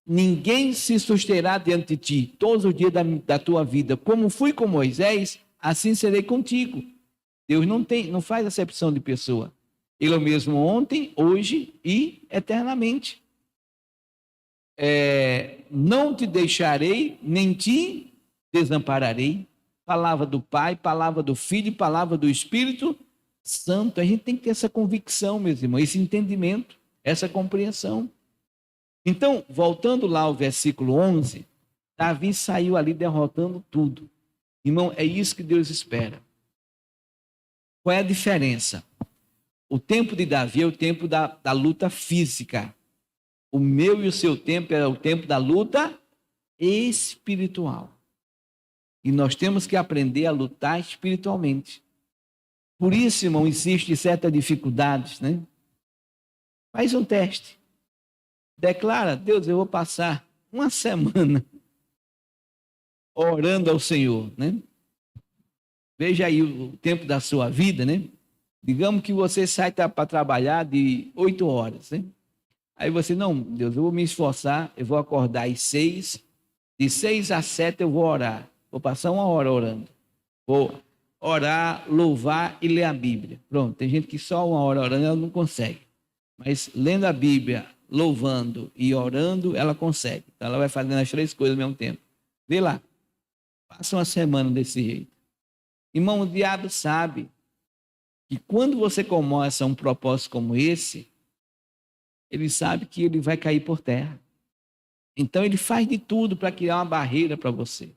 Speaker 1: Ninguém se susterá diante de ti todos os dias da tua vida. Como fui com Moisés, assim serei contigo. Deus não faz acepção de pessoa. Ele é o mesmo ontem, hoje e eternamente. Não te deixarei, nem te desampararei. palavra do Pai, palavra do Filho, palavra do Espírito Santo. A gente tem que ter essa convicção, meus irmãos, esse entendimento, essa compreensão. Então, voltando lá ao versículo 11, Davi saiu ali derrotando tudo. Irmão, é isso que Deus espera. Qual é a diferença? O tempo de Davi é o tempo da luta física. O meu e o seu tempo é o tempo da luta espiritual. E nós temos que aprender a lutar espiritualmente. Por isso, irmão, existe certas dificuldades, né? Faz um teste. Declara, Deus, eu vou passar uma semana orando ao Senhor, né? Veja aí o tempo da sua vida, né? Digamos que você sai para trabalhar de 8 horas, né? Aí você, não, Deus, eu vou me esforçar, eu vou acordar às 6, de 6 às 7 eu vou orar. Vou passar 1 hora orando. Vou orar, louvar e ler a Bíblia. Pronto, tem gente que só 1 hora orando, ela não consegue. Mas lendo a Bíblia, louvando e orando, ela consegue. Então ela vai fazendo as 3 coisas ao mesmo tempo. Vê lá. Passa uma semana desse jeito. Irmão, o diabo sabe que quando você começa um propósito como esse, ele sabe que ele vai cair por terra. Então ele faz de tudo para criar uma barreira para você.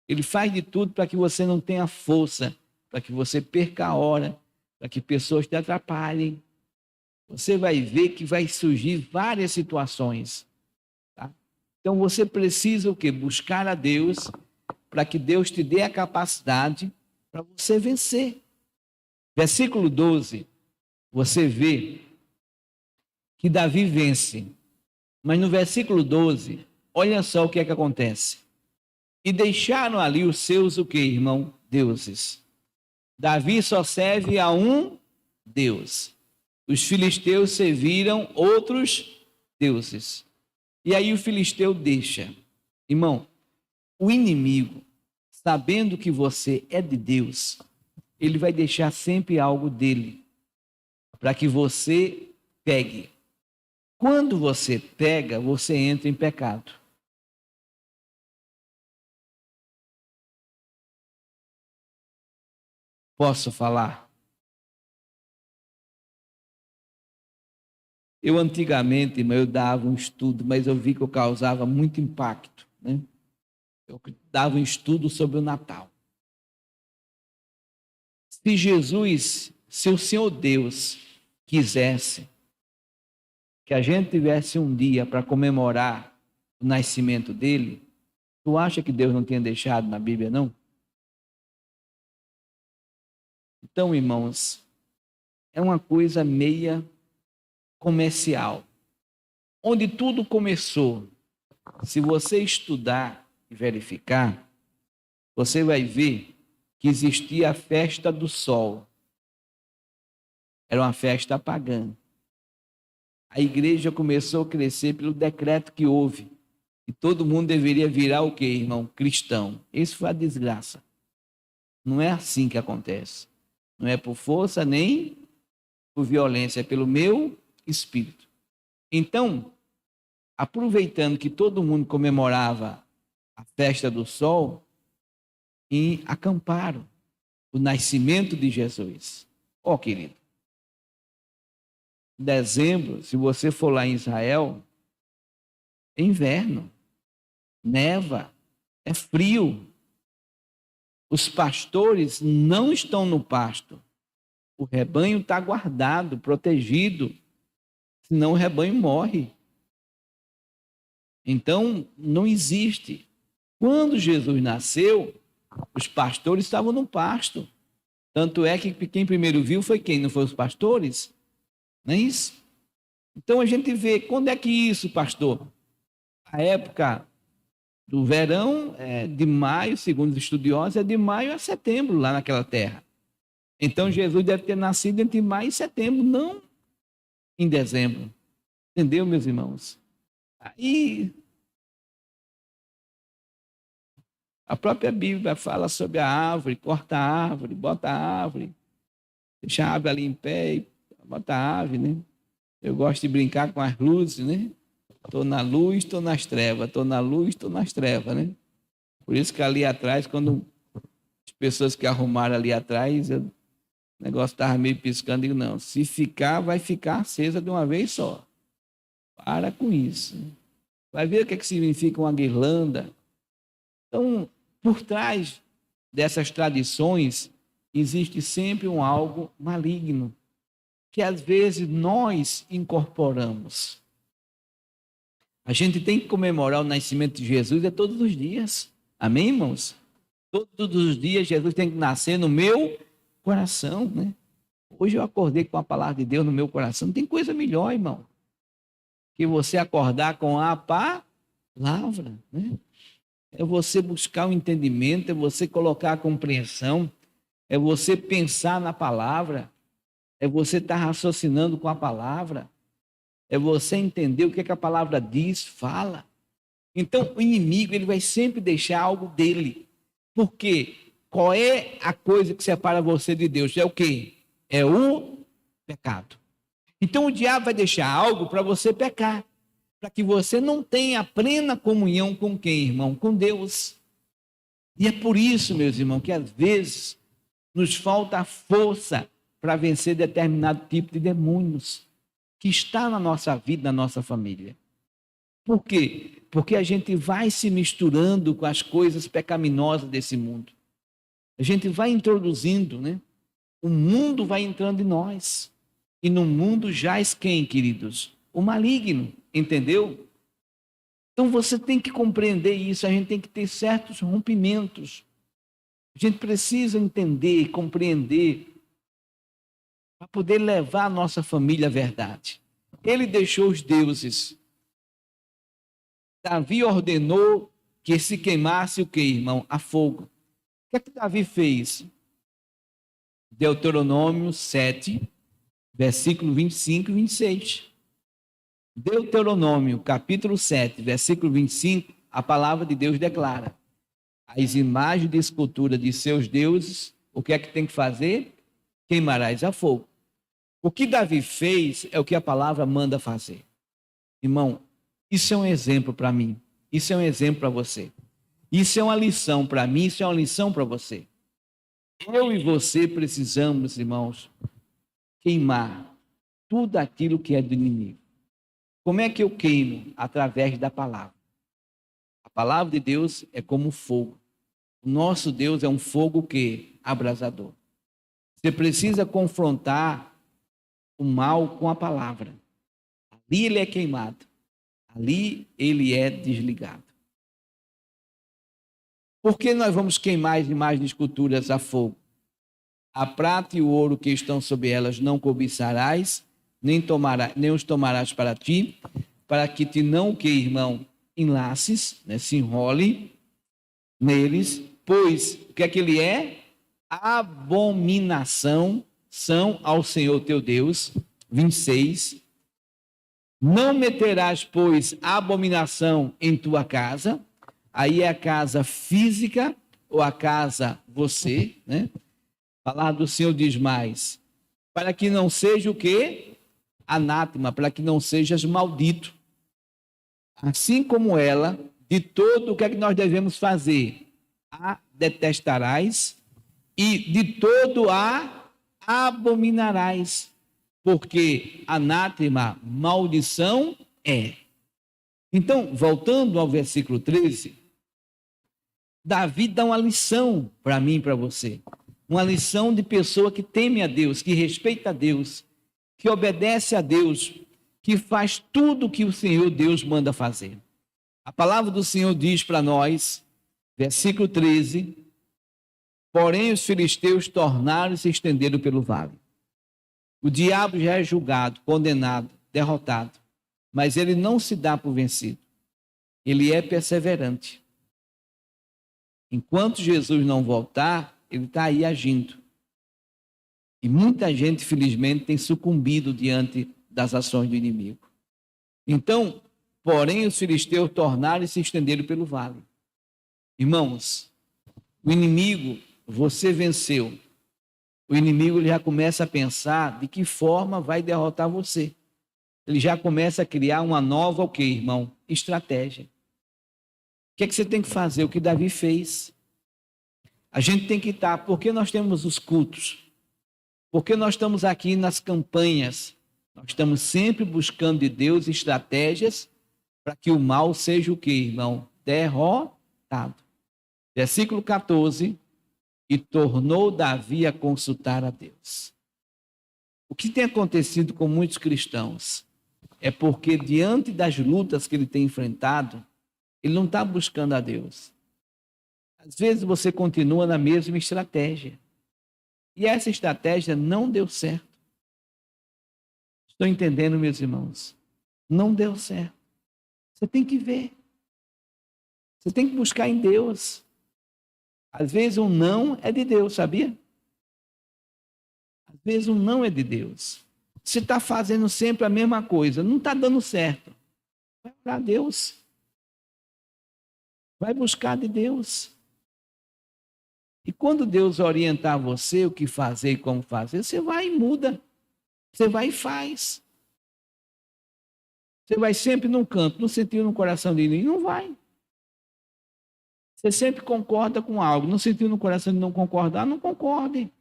Speaker 1: Ele faz de tudo para que você não tenha força, para que você perca a hora, para que pessoas te atrapalhem. Você vai ver que vai surgir várias situações. Tá? Então você precisa o quê? Buscar a Deus, para que Deus te dê a capacidade para você vencer. Versículo 12, você vê que Davi vence. Mas no versículo 12, olha só o que é que acontece. E deixaram ali os seus, o que, irmão? Deuses. Davi só serve a um Deus. Os filisteus serviram outros deuses. E aí o filisteu deixa. Irmão, o inimigo, sabendo que você é de Deus, ele vai deixar sempre algo dele, para que você pegue. Quando você pega, você entra em pecado. Posso falar? Eu antigamente, eu dava um estudo, mas eu vi que eu causava muito impacto, né? Eu dava um estudo sobre o Natal. Se Jesus, se o Senhor Deus quisesse que a gente tivesse um dia para comemorar o nascimento dele, tu acha que Deus não tinha deixado na Bíblia, não? Então, irmãos, é uma coisa meia comercial. Onde tudo começou, se você estudar e verificar, você vai ver que existia a festa do sol. Era uma festa pagã. A igreja começou a crescer pelo decreto que houve. E todo mundo deveria virar o quê, irmão? Cristão. Isso foi a desgraça. Não é assim que acontece. Não é por força nem por violência, é pelo meu espírito. Então, aproveitando que todo mundo comemorava a festa do sol, e acamparam o nascimento de Jesus. Ó, querido, dezembro, se você for lá em Israel, é inverno, neva, é frio. Os pastores não estão no pasto. O rebanho está guardado, protegido, senão o rebanho morre. Então, não existe. Quando Jesus nasceu, os pastores estavam no pasto. Tanto é que quem primeiro viu foi quem? Não foi os pastores? Não é isso? Então a gente vê, quando é que isso, pastor? A época do verão é de maio, segundo os estudiosos, é de maio a setembro lá naquela terra. Então Jesus deve ter nascido entre maio e setembro, não em dezembro. Entendeu, meus irmãos? Aí a própria Bíblia fala sobre a árvore, corta a árvore, bota a árvore, deixa a árvore ali em pé e bota a árvore, né? Eu gosto de brincar com as luzes, né? Estou na luz, estou nas trevas, estou na luz, estou nas trevas, né? Por isso que ali atrás, quando pessoas que arrumaram ali atrás, o negócio estava meio piscando. Digo, não, se ficar, vai ficar acesa de uma vez só. Para com isso. Vai ver o que significa uma guirlanda. Então, por trás dessas tradições, existe sempre um algo maligno, que às vezes nós incorporamos. A gente tem que comemorar o nascimento de Jesus todos os dias. Amém, irmãos? Todos os dias Jesus tem que nascer no meu coração, né? Hoje eu acordei com a palavra de Deus no meu coração. Não tem coisa melhor, irmão, que você acordar com a palavra, né? É você buscar o entendimento, é você colocar a compreensão, é você pensar na palavra, é você estar raciocinando com a palavra, é você entender o que a palavra diz, fala. Então, o inimigo, ele vai sempre deixar algo dele. Por quê? Qual é a coisa que separa você de Deus? É o quê? É o pecado. Então, o diabo vai deixar algo para você pecar, para que você não tenha plena comunhão com quem, irmão? Com Deus. E é por isso, meus irmãos, que às vezes nos falta força para vencer determinado tipo de demônios que está na nossa vida, na nossa família. Por quê? Porque a gente vai se misturando com as coisas pecaminosas desse mundo. A gente vai introduzindo, né? O mundo vai entrando em nós. E no mundo jaz quem, queridos? O maligno, entendeu? Então você tem que compreender isso, a gente tem que ter certos rompimentos. A gente precisa entender, compreender, para poder levar a nossa família à verdade. Ele deixou os deuses. Davi ordenou que se queimasse o que, irmão? A fogo. O que é que Davi fez? Deuteronômio 7, versículo 25 e 26. Deuteronômio, capítulo 7, versículo 25, a palavra de Deus declara: as imagens de escultura de seus deuses, o que é que tem que fazer? Queimarás a fogo. O que Davi fez é o que a palavra manda fazer. Irmão, isso é um exemplo para mim, isso é um exemplo para você. Isso é uma lição para mim, isso é uma lição para você. Eu e você precisamos, irmãos, queimar tudo aquilo que é do inimigo. Como é que eu queimo? Através da palavra. A palavra de Deus é como fogo. O nosso Deus é um fogo que abrasador. Você precisa confrontar o mal com a palavra. Ali ele é queimado. Ali ele é desligado. Por que nós vamos queimar as imagens de esculturas a fogo? A prata e o ouro que estão sobre elas não cobiçarás, nem os tomarás para ti, para que te não, que irmão, enlaces, né, se enrole neles, pois o que é que ele é? Abominação são ao Senhor teu Deus. 26. Não meterás, pois, abominação em tua casa. Aí é a casa física ou a casa você, né? A palavra do Senhor diz mais: para que não seja o quê? Anátema, para que não sejas maldito. Assim como ela, de todo o que é que nós devemos fazer? A detestarás e de todo a abominarás, porque anátema, maldição é. Então, voltando ao versículo 13, Davi dá uma lição para mim e para você. Uma lição de pessoa que teme a Deus, que respeita a Deus, que obedece a Deus, que faz tudo o que o Senhor Deus manda fazer. A palavra do Senhor diz para nós, versículo 13: porém os filisteus tornaram e se estenderam pelo vale. O diabo já é julgado, condenado, derrotado, mas ele não se dá por vencido. Ele é perseverante. Enquanto Jesus não voltar, ele está aí agindo. E muita gente, felizmente, tem sucumbido diante das ações do inimigo. Então, porém, os filisteus tornaram e se estenderam pelo vale. Irmãos, o inimigo, você venceu. O inimigo ele já começa a pensar de que forma vai derrotar você. Ele já começa a criar uma nova, o quê, irmão? Estratégia. O que é que você tem que fazer? O que Davi fez. A gente tem que estar, porque nós temos os cultos, porque nós estamos aqui nas campanhas, nós estamos sempre buscando de Deus estratégias para que o mal seja o quê, irmão? Derrotado. Versículo 14, e tornou Davi a consultar a Deus. O que tem acontecido com muitos cristãos é porque diante das lutas que ele tem enfrentado, ele não está buscando a Deus. Às vezes você continua na mesma estratégia. E essa estratégia não deu certo. Estou entendendo, meus irmãos? Não deu certo. Você tem que ver. Você tem que buscar em Deus. Às vezes um não é de Deus, sabia? Às vezes um não é de Deus. Você está fazendo sempre a mesma coisa, não está dando certo. Vai para Deus. Vai buscar de Deus. E quando Deus orientar você o que fazer e como fazer, você vai e muda. Você vai e faz. Você vai sempre num canto, não sentiu no coração de ninguém, não vai. Você sempre concorda com algo, não sentiu no coração de não concordar, não concorde.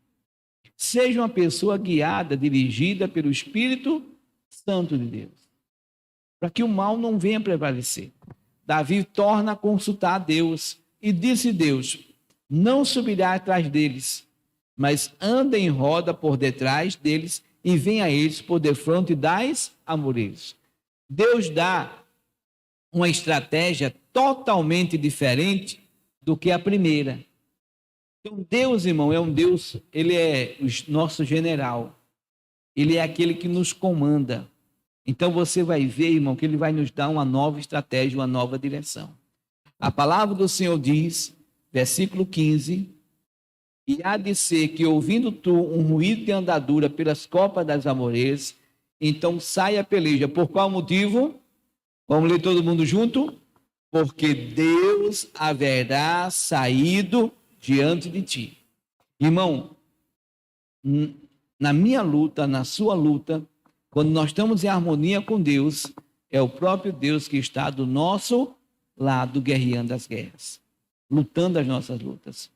Speaker 1: Seja uma pessoa guiada, dirigida pelo Espírito Santo de Deus, para que o mal não venha prevalecer. Davi torna a consultar a Deus e disse Deus: não subirá atrás deles, mas anda em roda por detrás deles e vem a eles por defronte das amoreiras. Deus dá uma estratégia totalmente diferente do que a primeira. Então, Deus, irmão, é um Deus, ele é o nosso general. Ele é aquele que nos comanda. Então, você vai ver, irmão, que ele vai nos dar uma nova estratégia, uma nova direção. A palavra do Senhor diz, versículo 15, e há de ser que, ouvindo tu um ruído de andadura pelas copas das amoreiras, então sai a peleja. Por qual motivo? Vamos ler todo mundo junto? Porque Deus haverá saído diante de ti. Irmão, na minha luta, na sua luta, quando nós estamos em harmonia com Deus, é o próprio Deus que está do nosso lado, guerreando as guerras, lutando as nossas lutas.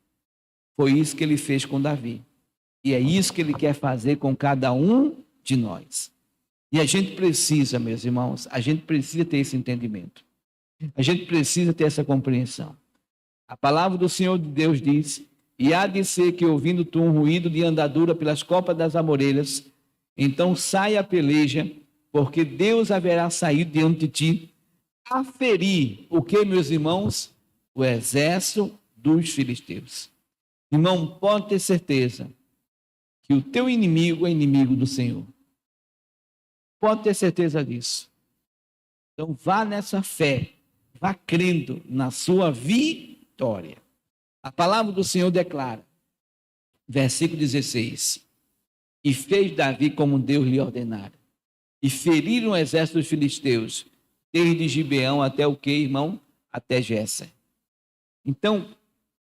Speaker 1: Foi isso que ele fez com Davi. E é isso que ele quer fazer com cada um de nós. E a gente precisa, meus irmãos, a gente precisa ter esse entendimento. A gente precisa ter essa compreensão. A palavra do Senhor de Deus diz, e há de ser que ouvindo tu um ruído de andadura pelas copas das amoreiras, então sai a peleja, porque Deus haverá saído diante de ti, a ferir o que, meus irmãos? O exército dos filisteus. Irmão, pode ter certeza que o teu inimigo é inimigo do Senhor. Pode ter certeza disso. Então vá nessa fé, vá crendo na sua vitória. A palavra do Senhor declara, versículo 16, e fez Davi como Deus lhe ordenara, e feriram o exército dos filisteus, desde Gibeão até o que, irmão? Até Gesser. Então,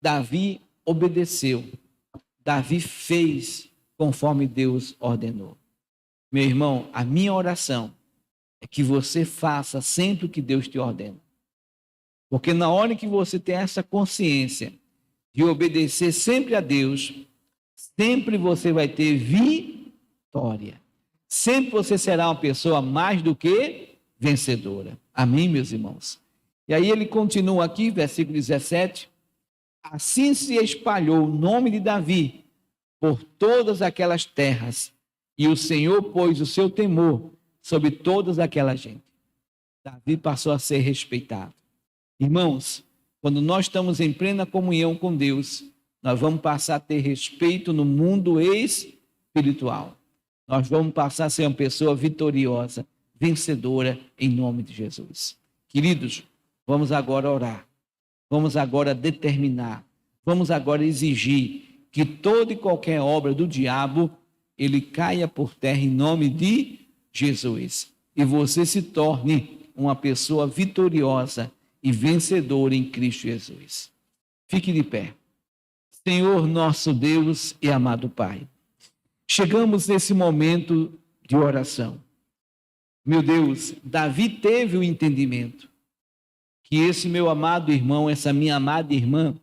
Speaker 1: Davi obedeceu, Davi fez conforme Deus ordenou. Meu irmão, a minha oração é que você faça sempre o que Deus te ordena. Porque na hora que você tem essa consciência de obedecer sempre a Deus, sempre você vai ter vitória. Sempre você será uma pessoa mais do que vencedora. Amém, meus irmãos? E aí ele continua aqui, versículo 17. Assim se espalhou o nome de Davi por todas aquelas terras, e o Senhor pôs o seu temor sobre todas aquela gente. Davi passou a ser respeitado. Irmãos, quando nós estamos em plena comunhão com Deus, nós vamos passar a ter respeito no mundo espiritual. Nós vamos passar a ser uma pessoa vitoriosa, vencedora, em nome de Jesus. Queridos, vamos agora orar. Vamos agora determinar. Vamos agora exigir que toda e qualquer obra do diabo, ele caia por terra em nome de Jesus. E você se torne uma pessoa vitoriosa e vencedora em Cristo Jesus. Fique de pé. Senhor nosso Deus e amado Pai, chegamos nesse momento de oração. Meu Deus, Davi teve o entendimento que esse meu amado irmão, essa minha amada irmã,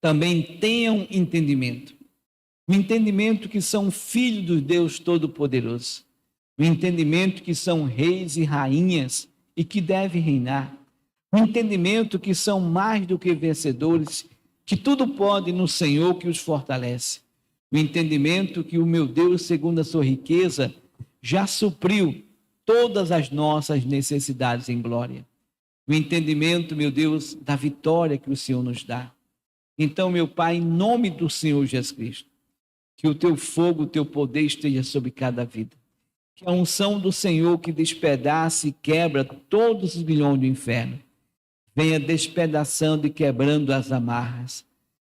Speaker 1: também tenham entendimento. O entendimento que são filhos do Deus Todo-Poderoso. O entendimento que são reis e rainhas e que devem reinar. O entendimento que são mais do que vencedores, que tudo pode no Senhor que os fortalece. O entendimento que o meu Deus, segundo a sua riqueza, já supriu todas as nossas necessidades em glória. O entendimento, meu Deus, da vitória que o Senhor nos dá. Então, meu Pai, em nome do Senhor Jesus Cristo, que o teu fogo, o teu poder esteja sobre cada vida. Que a unção do Senhor que despedaça e quebra todos os grilhões do inferno, venha despedaçando e quebrando as amarras,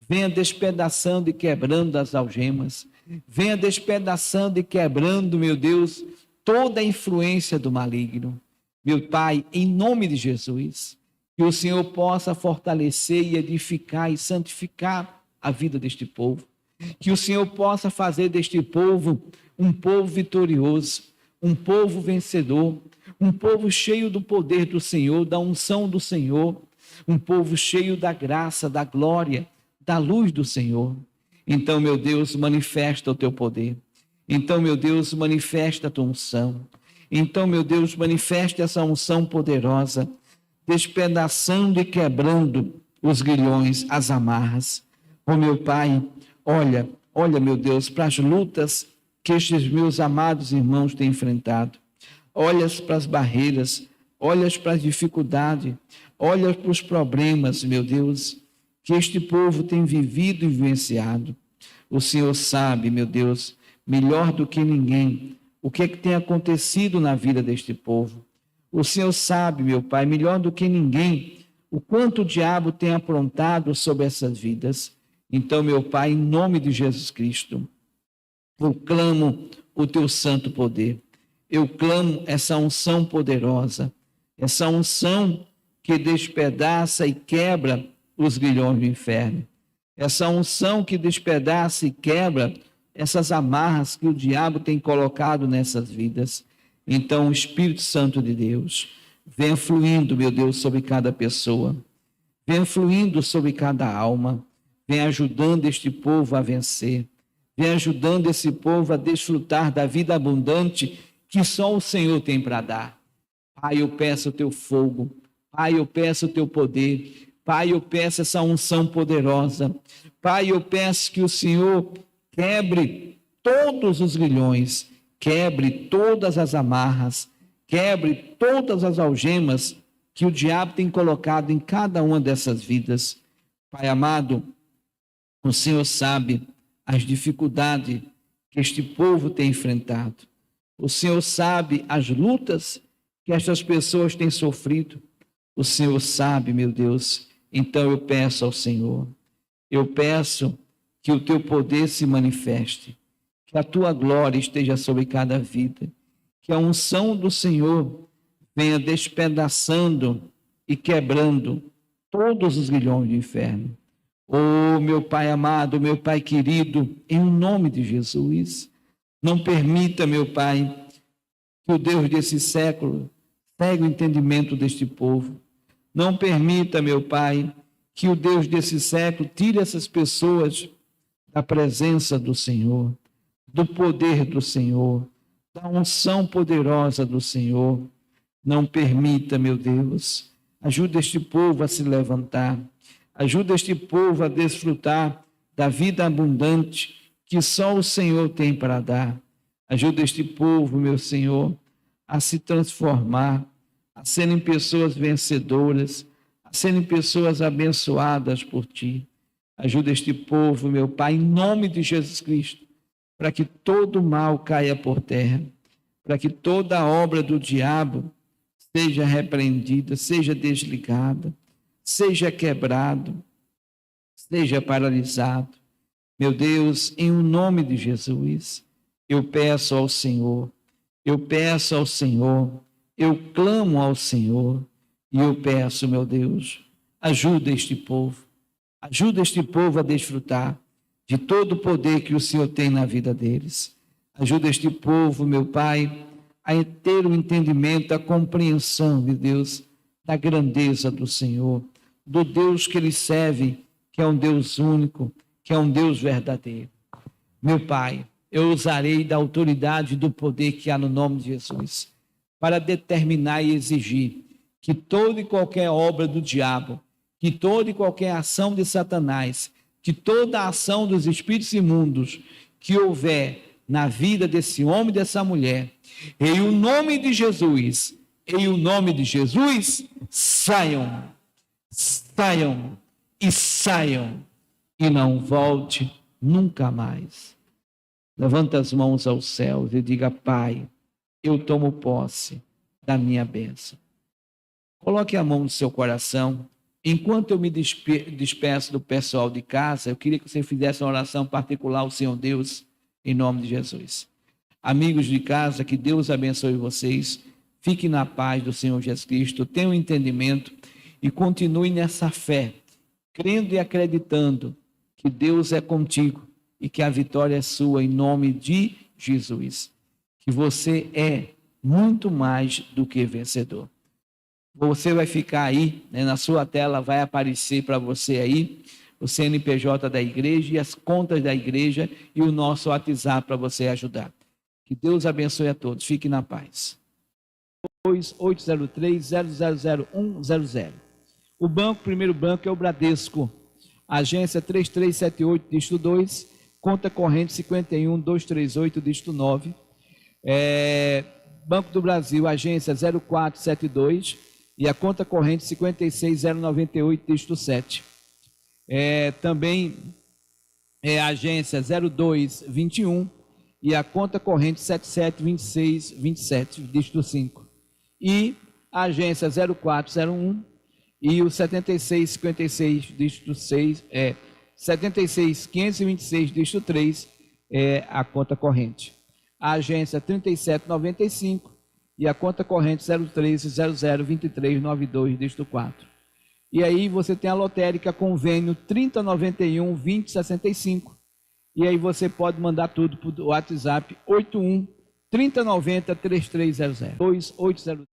Speaker 1: venha despedaçando e quebrando as algemas, venha despedaçando e quebrando, meu Deus, toda a influência do maligno. Meu Pai, em nome de Jesus, que o Senhor possa fortalecer e edificar e santificar a vida deste povo. Que o Senhor possa fazer deste povo um povo vitorioso, um povo vencedor, um povo cheio do poder do Senhor, da unção do Senhor, um povo cheio da graça, da glória, da luz do Senhor. Então, meu Deus, manifesta o teu poder. Então, meu Deus, manifesta a tua unção. Então, meu Deus, manifesta essa unção poderosa, despedaçando e quebrando os grilhões, as amarras. Oh, meu Pai, olha, meu Deus, para as lutas que estes meus amados irmãos têm enfrentado. Olha para as barreiras, olha para as dificuldades, olha para os problemas, meu Deus, que este povo tem vivido e vivenciado. O Senhor sabe, meu Deus, melhor do que ninguém, o que é que tem acontecido na vida deste povo. O Senhor sabe, meu Pai, melhor do que ninguém, o quanto o diabo tem aprontado sobre essas vidas. Então, meu Pai, em nome de Jesus Cristo, eu clamo o teu santo poder. Eu clamo essa unção poderosa, essa unção que despedaça e quebra os grilhões do inferno. Essa unção que despedaça e quebra essas amarras que o diabo tem colocado nessas vidas. Então, o Espírito Santo de Deus, venha fluindo, meu Deus, sobre cada pessoa. Venha fluindo sobre cada alma. Venha ajudando este povo a vencer. Venha ajudando esse povo a desfrutar da vida abundante que só o Senhor tem para dar. Pai, eu peço o teu fogo. Pai, eu peço o teu poder. Pai, eu peço essa unção poderosa. Pai, eu peço que o Senhor quebre todos os grilhões, quebre todas as amarras, quebre todas as algemas que o diabo tem colocado em cada uma dessas vidas. Pai amado, o Senhor sabe as dificuldades que este povo tem enfrentado. O Senhor sabe as lutas que estas pessoas têm sofrido. O Senhor sabe, meu Deus. Então eu peço ao Senhor, eu peço que o teu poder se manifeste, que a tua glória esteja sobre cada vida, que a unção do Senhor venha despedaçando e quebrando todos os grilhões do inferno. Oh, meu Pai amado, meu Pai querido, em nome de Jesus, não permita, meu Pai, que o Deus desse século pegue o entendimento deste povo. Não permita, meu Pai, que o Deus desse século tire essas pessoas da presença do Senhor, do poder do Senhor, da unção poderosa do Senhor. Não permita, meu Deus. Ajuda este povo a se levantar. Ajuda este povo a desfrutar da vida abundante que só o Senhor tem para dar. Ajuda este povo, meu Senhor, a se transformar, a serem pessoas vencedoras, a serem pessoas abençoadas por Ti. Ajuda este povo, meu Pai, em nome de Jesus Cristo, para que todo mal caia por terra, para que toda obra do diabo seja repreendida, seja desligada, seja quebrado, seja paralisado. Meu Deus, em o nome de Jesus, eu peço ao Senhor, eu clamo ao Senhor e eu peço, meu Deus, ajuda este povo a desfrutar de todo o poder que o Senhor tem na vida deles. Ajuda este povo, meu Pai, a ter o entendimento, a compreensão, meu Deus, da grandeza do Senhor, do Deus que eles servem, que é um Deus único, que é um Deus verdadeiro. Meu Pai, eu usarei da autoridade e do poder que há no nome de Jesus para determinar e exigir que toda e qualquer obra do diabo, que toda e qualquer ação de Satanás, que toda a ação dos espíritos imundos que houver na vida desse homem e dessa mulher, em o nome de Jesus, saiam, saiam e saiam e não volte nunca mais. Levanta as mãos aos céus e diga: Pai, eu tomo posse da minha bênção. Coloque a mão no seu coração. Enquanto eu me despeço do pessoal de casa, eu queria que você fizesse uma oração particular ao Senhor Deus, em nome de Jesus. Amigos de casa, que Deus abençoe vocês. Fiquem na paz do Senhor Jesus Cristo. Tenham entendimento e continue nessa fé, crendo e acreditando que Deus é contigo e que a vitória é sua, em nome de Jesus. Que você é muito mais do que vencedor. Você vai ficar aí, né, na sua tela vai aparecer para você aí o CNPJ da igreja e as contas da igreja e o nosso WhatsApp para você ajudar. Que Deus abençoe a todos. Fique na paz. 803-000-100. O banco, primeiro banco é o Bradesco. Agência 3378, dígito 2. Conta corrente 51-238, dígito 9. Banco do Brasil, agência 0472. E a conta corrente 56098, dígito 7. Também é a agência 0221 e a conta corrente 772627, dígito 5. E a agência 0401 e o 7656, dígito 6, 76526, dígito 3, é a conta corrente. A agência 3795 e a conta corrente 013002392, dígito 4. E aí você tem a lotérica convênio 3091 2065. E aí você pode mandar tudo para o WhatsApp 81 3090 3300 280.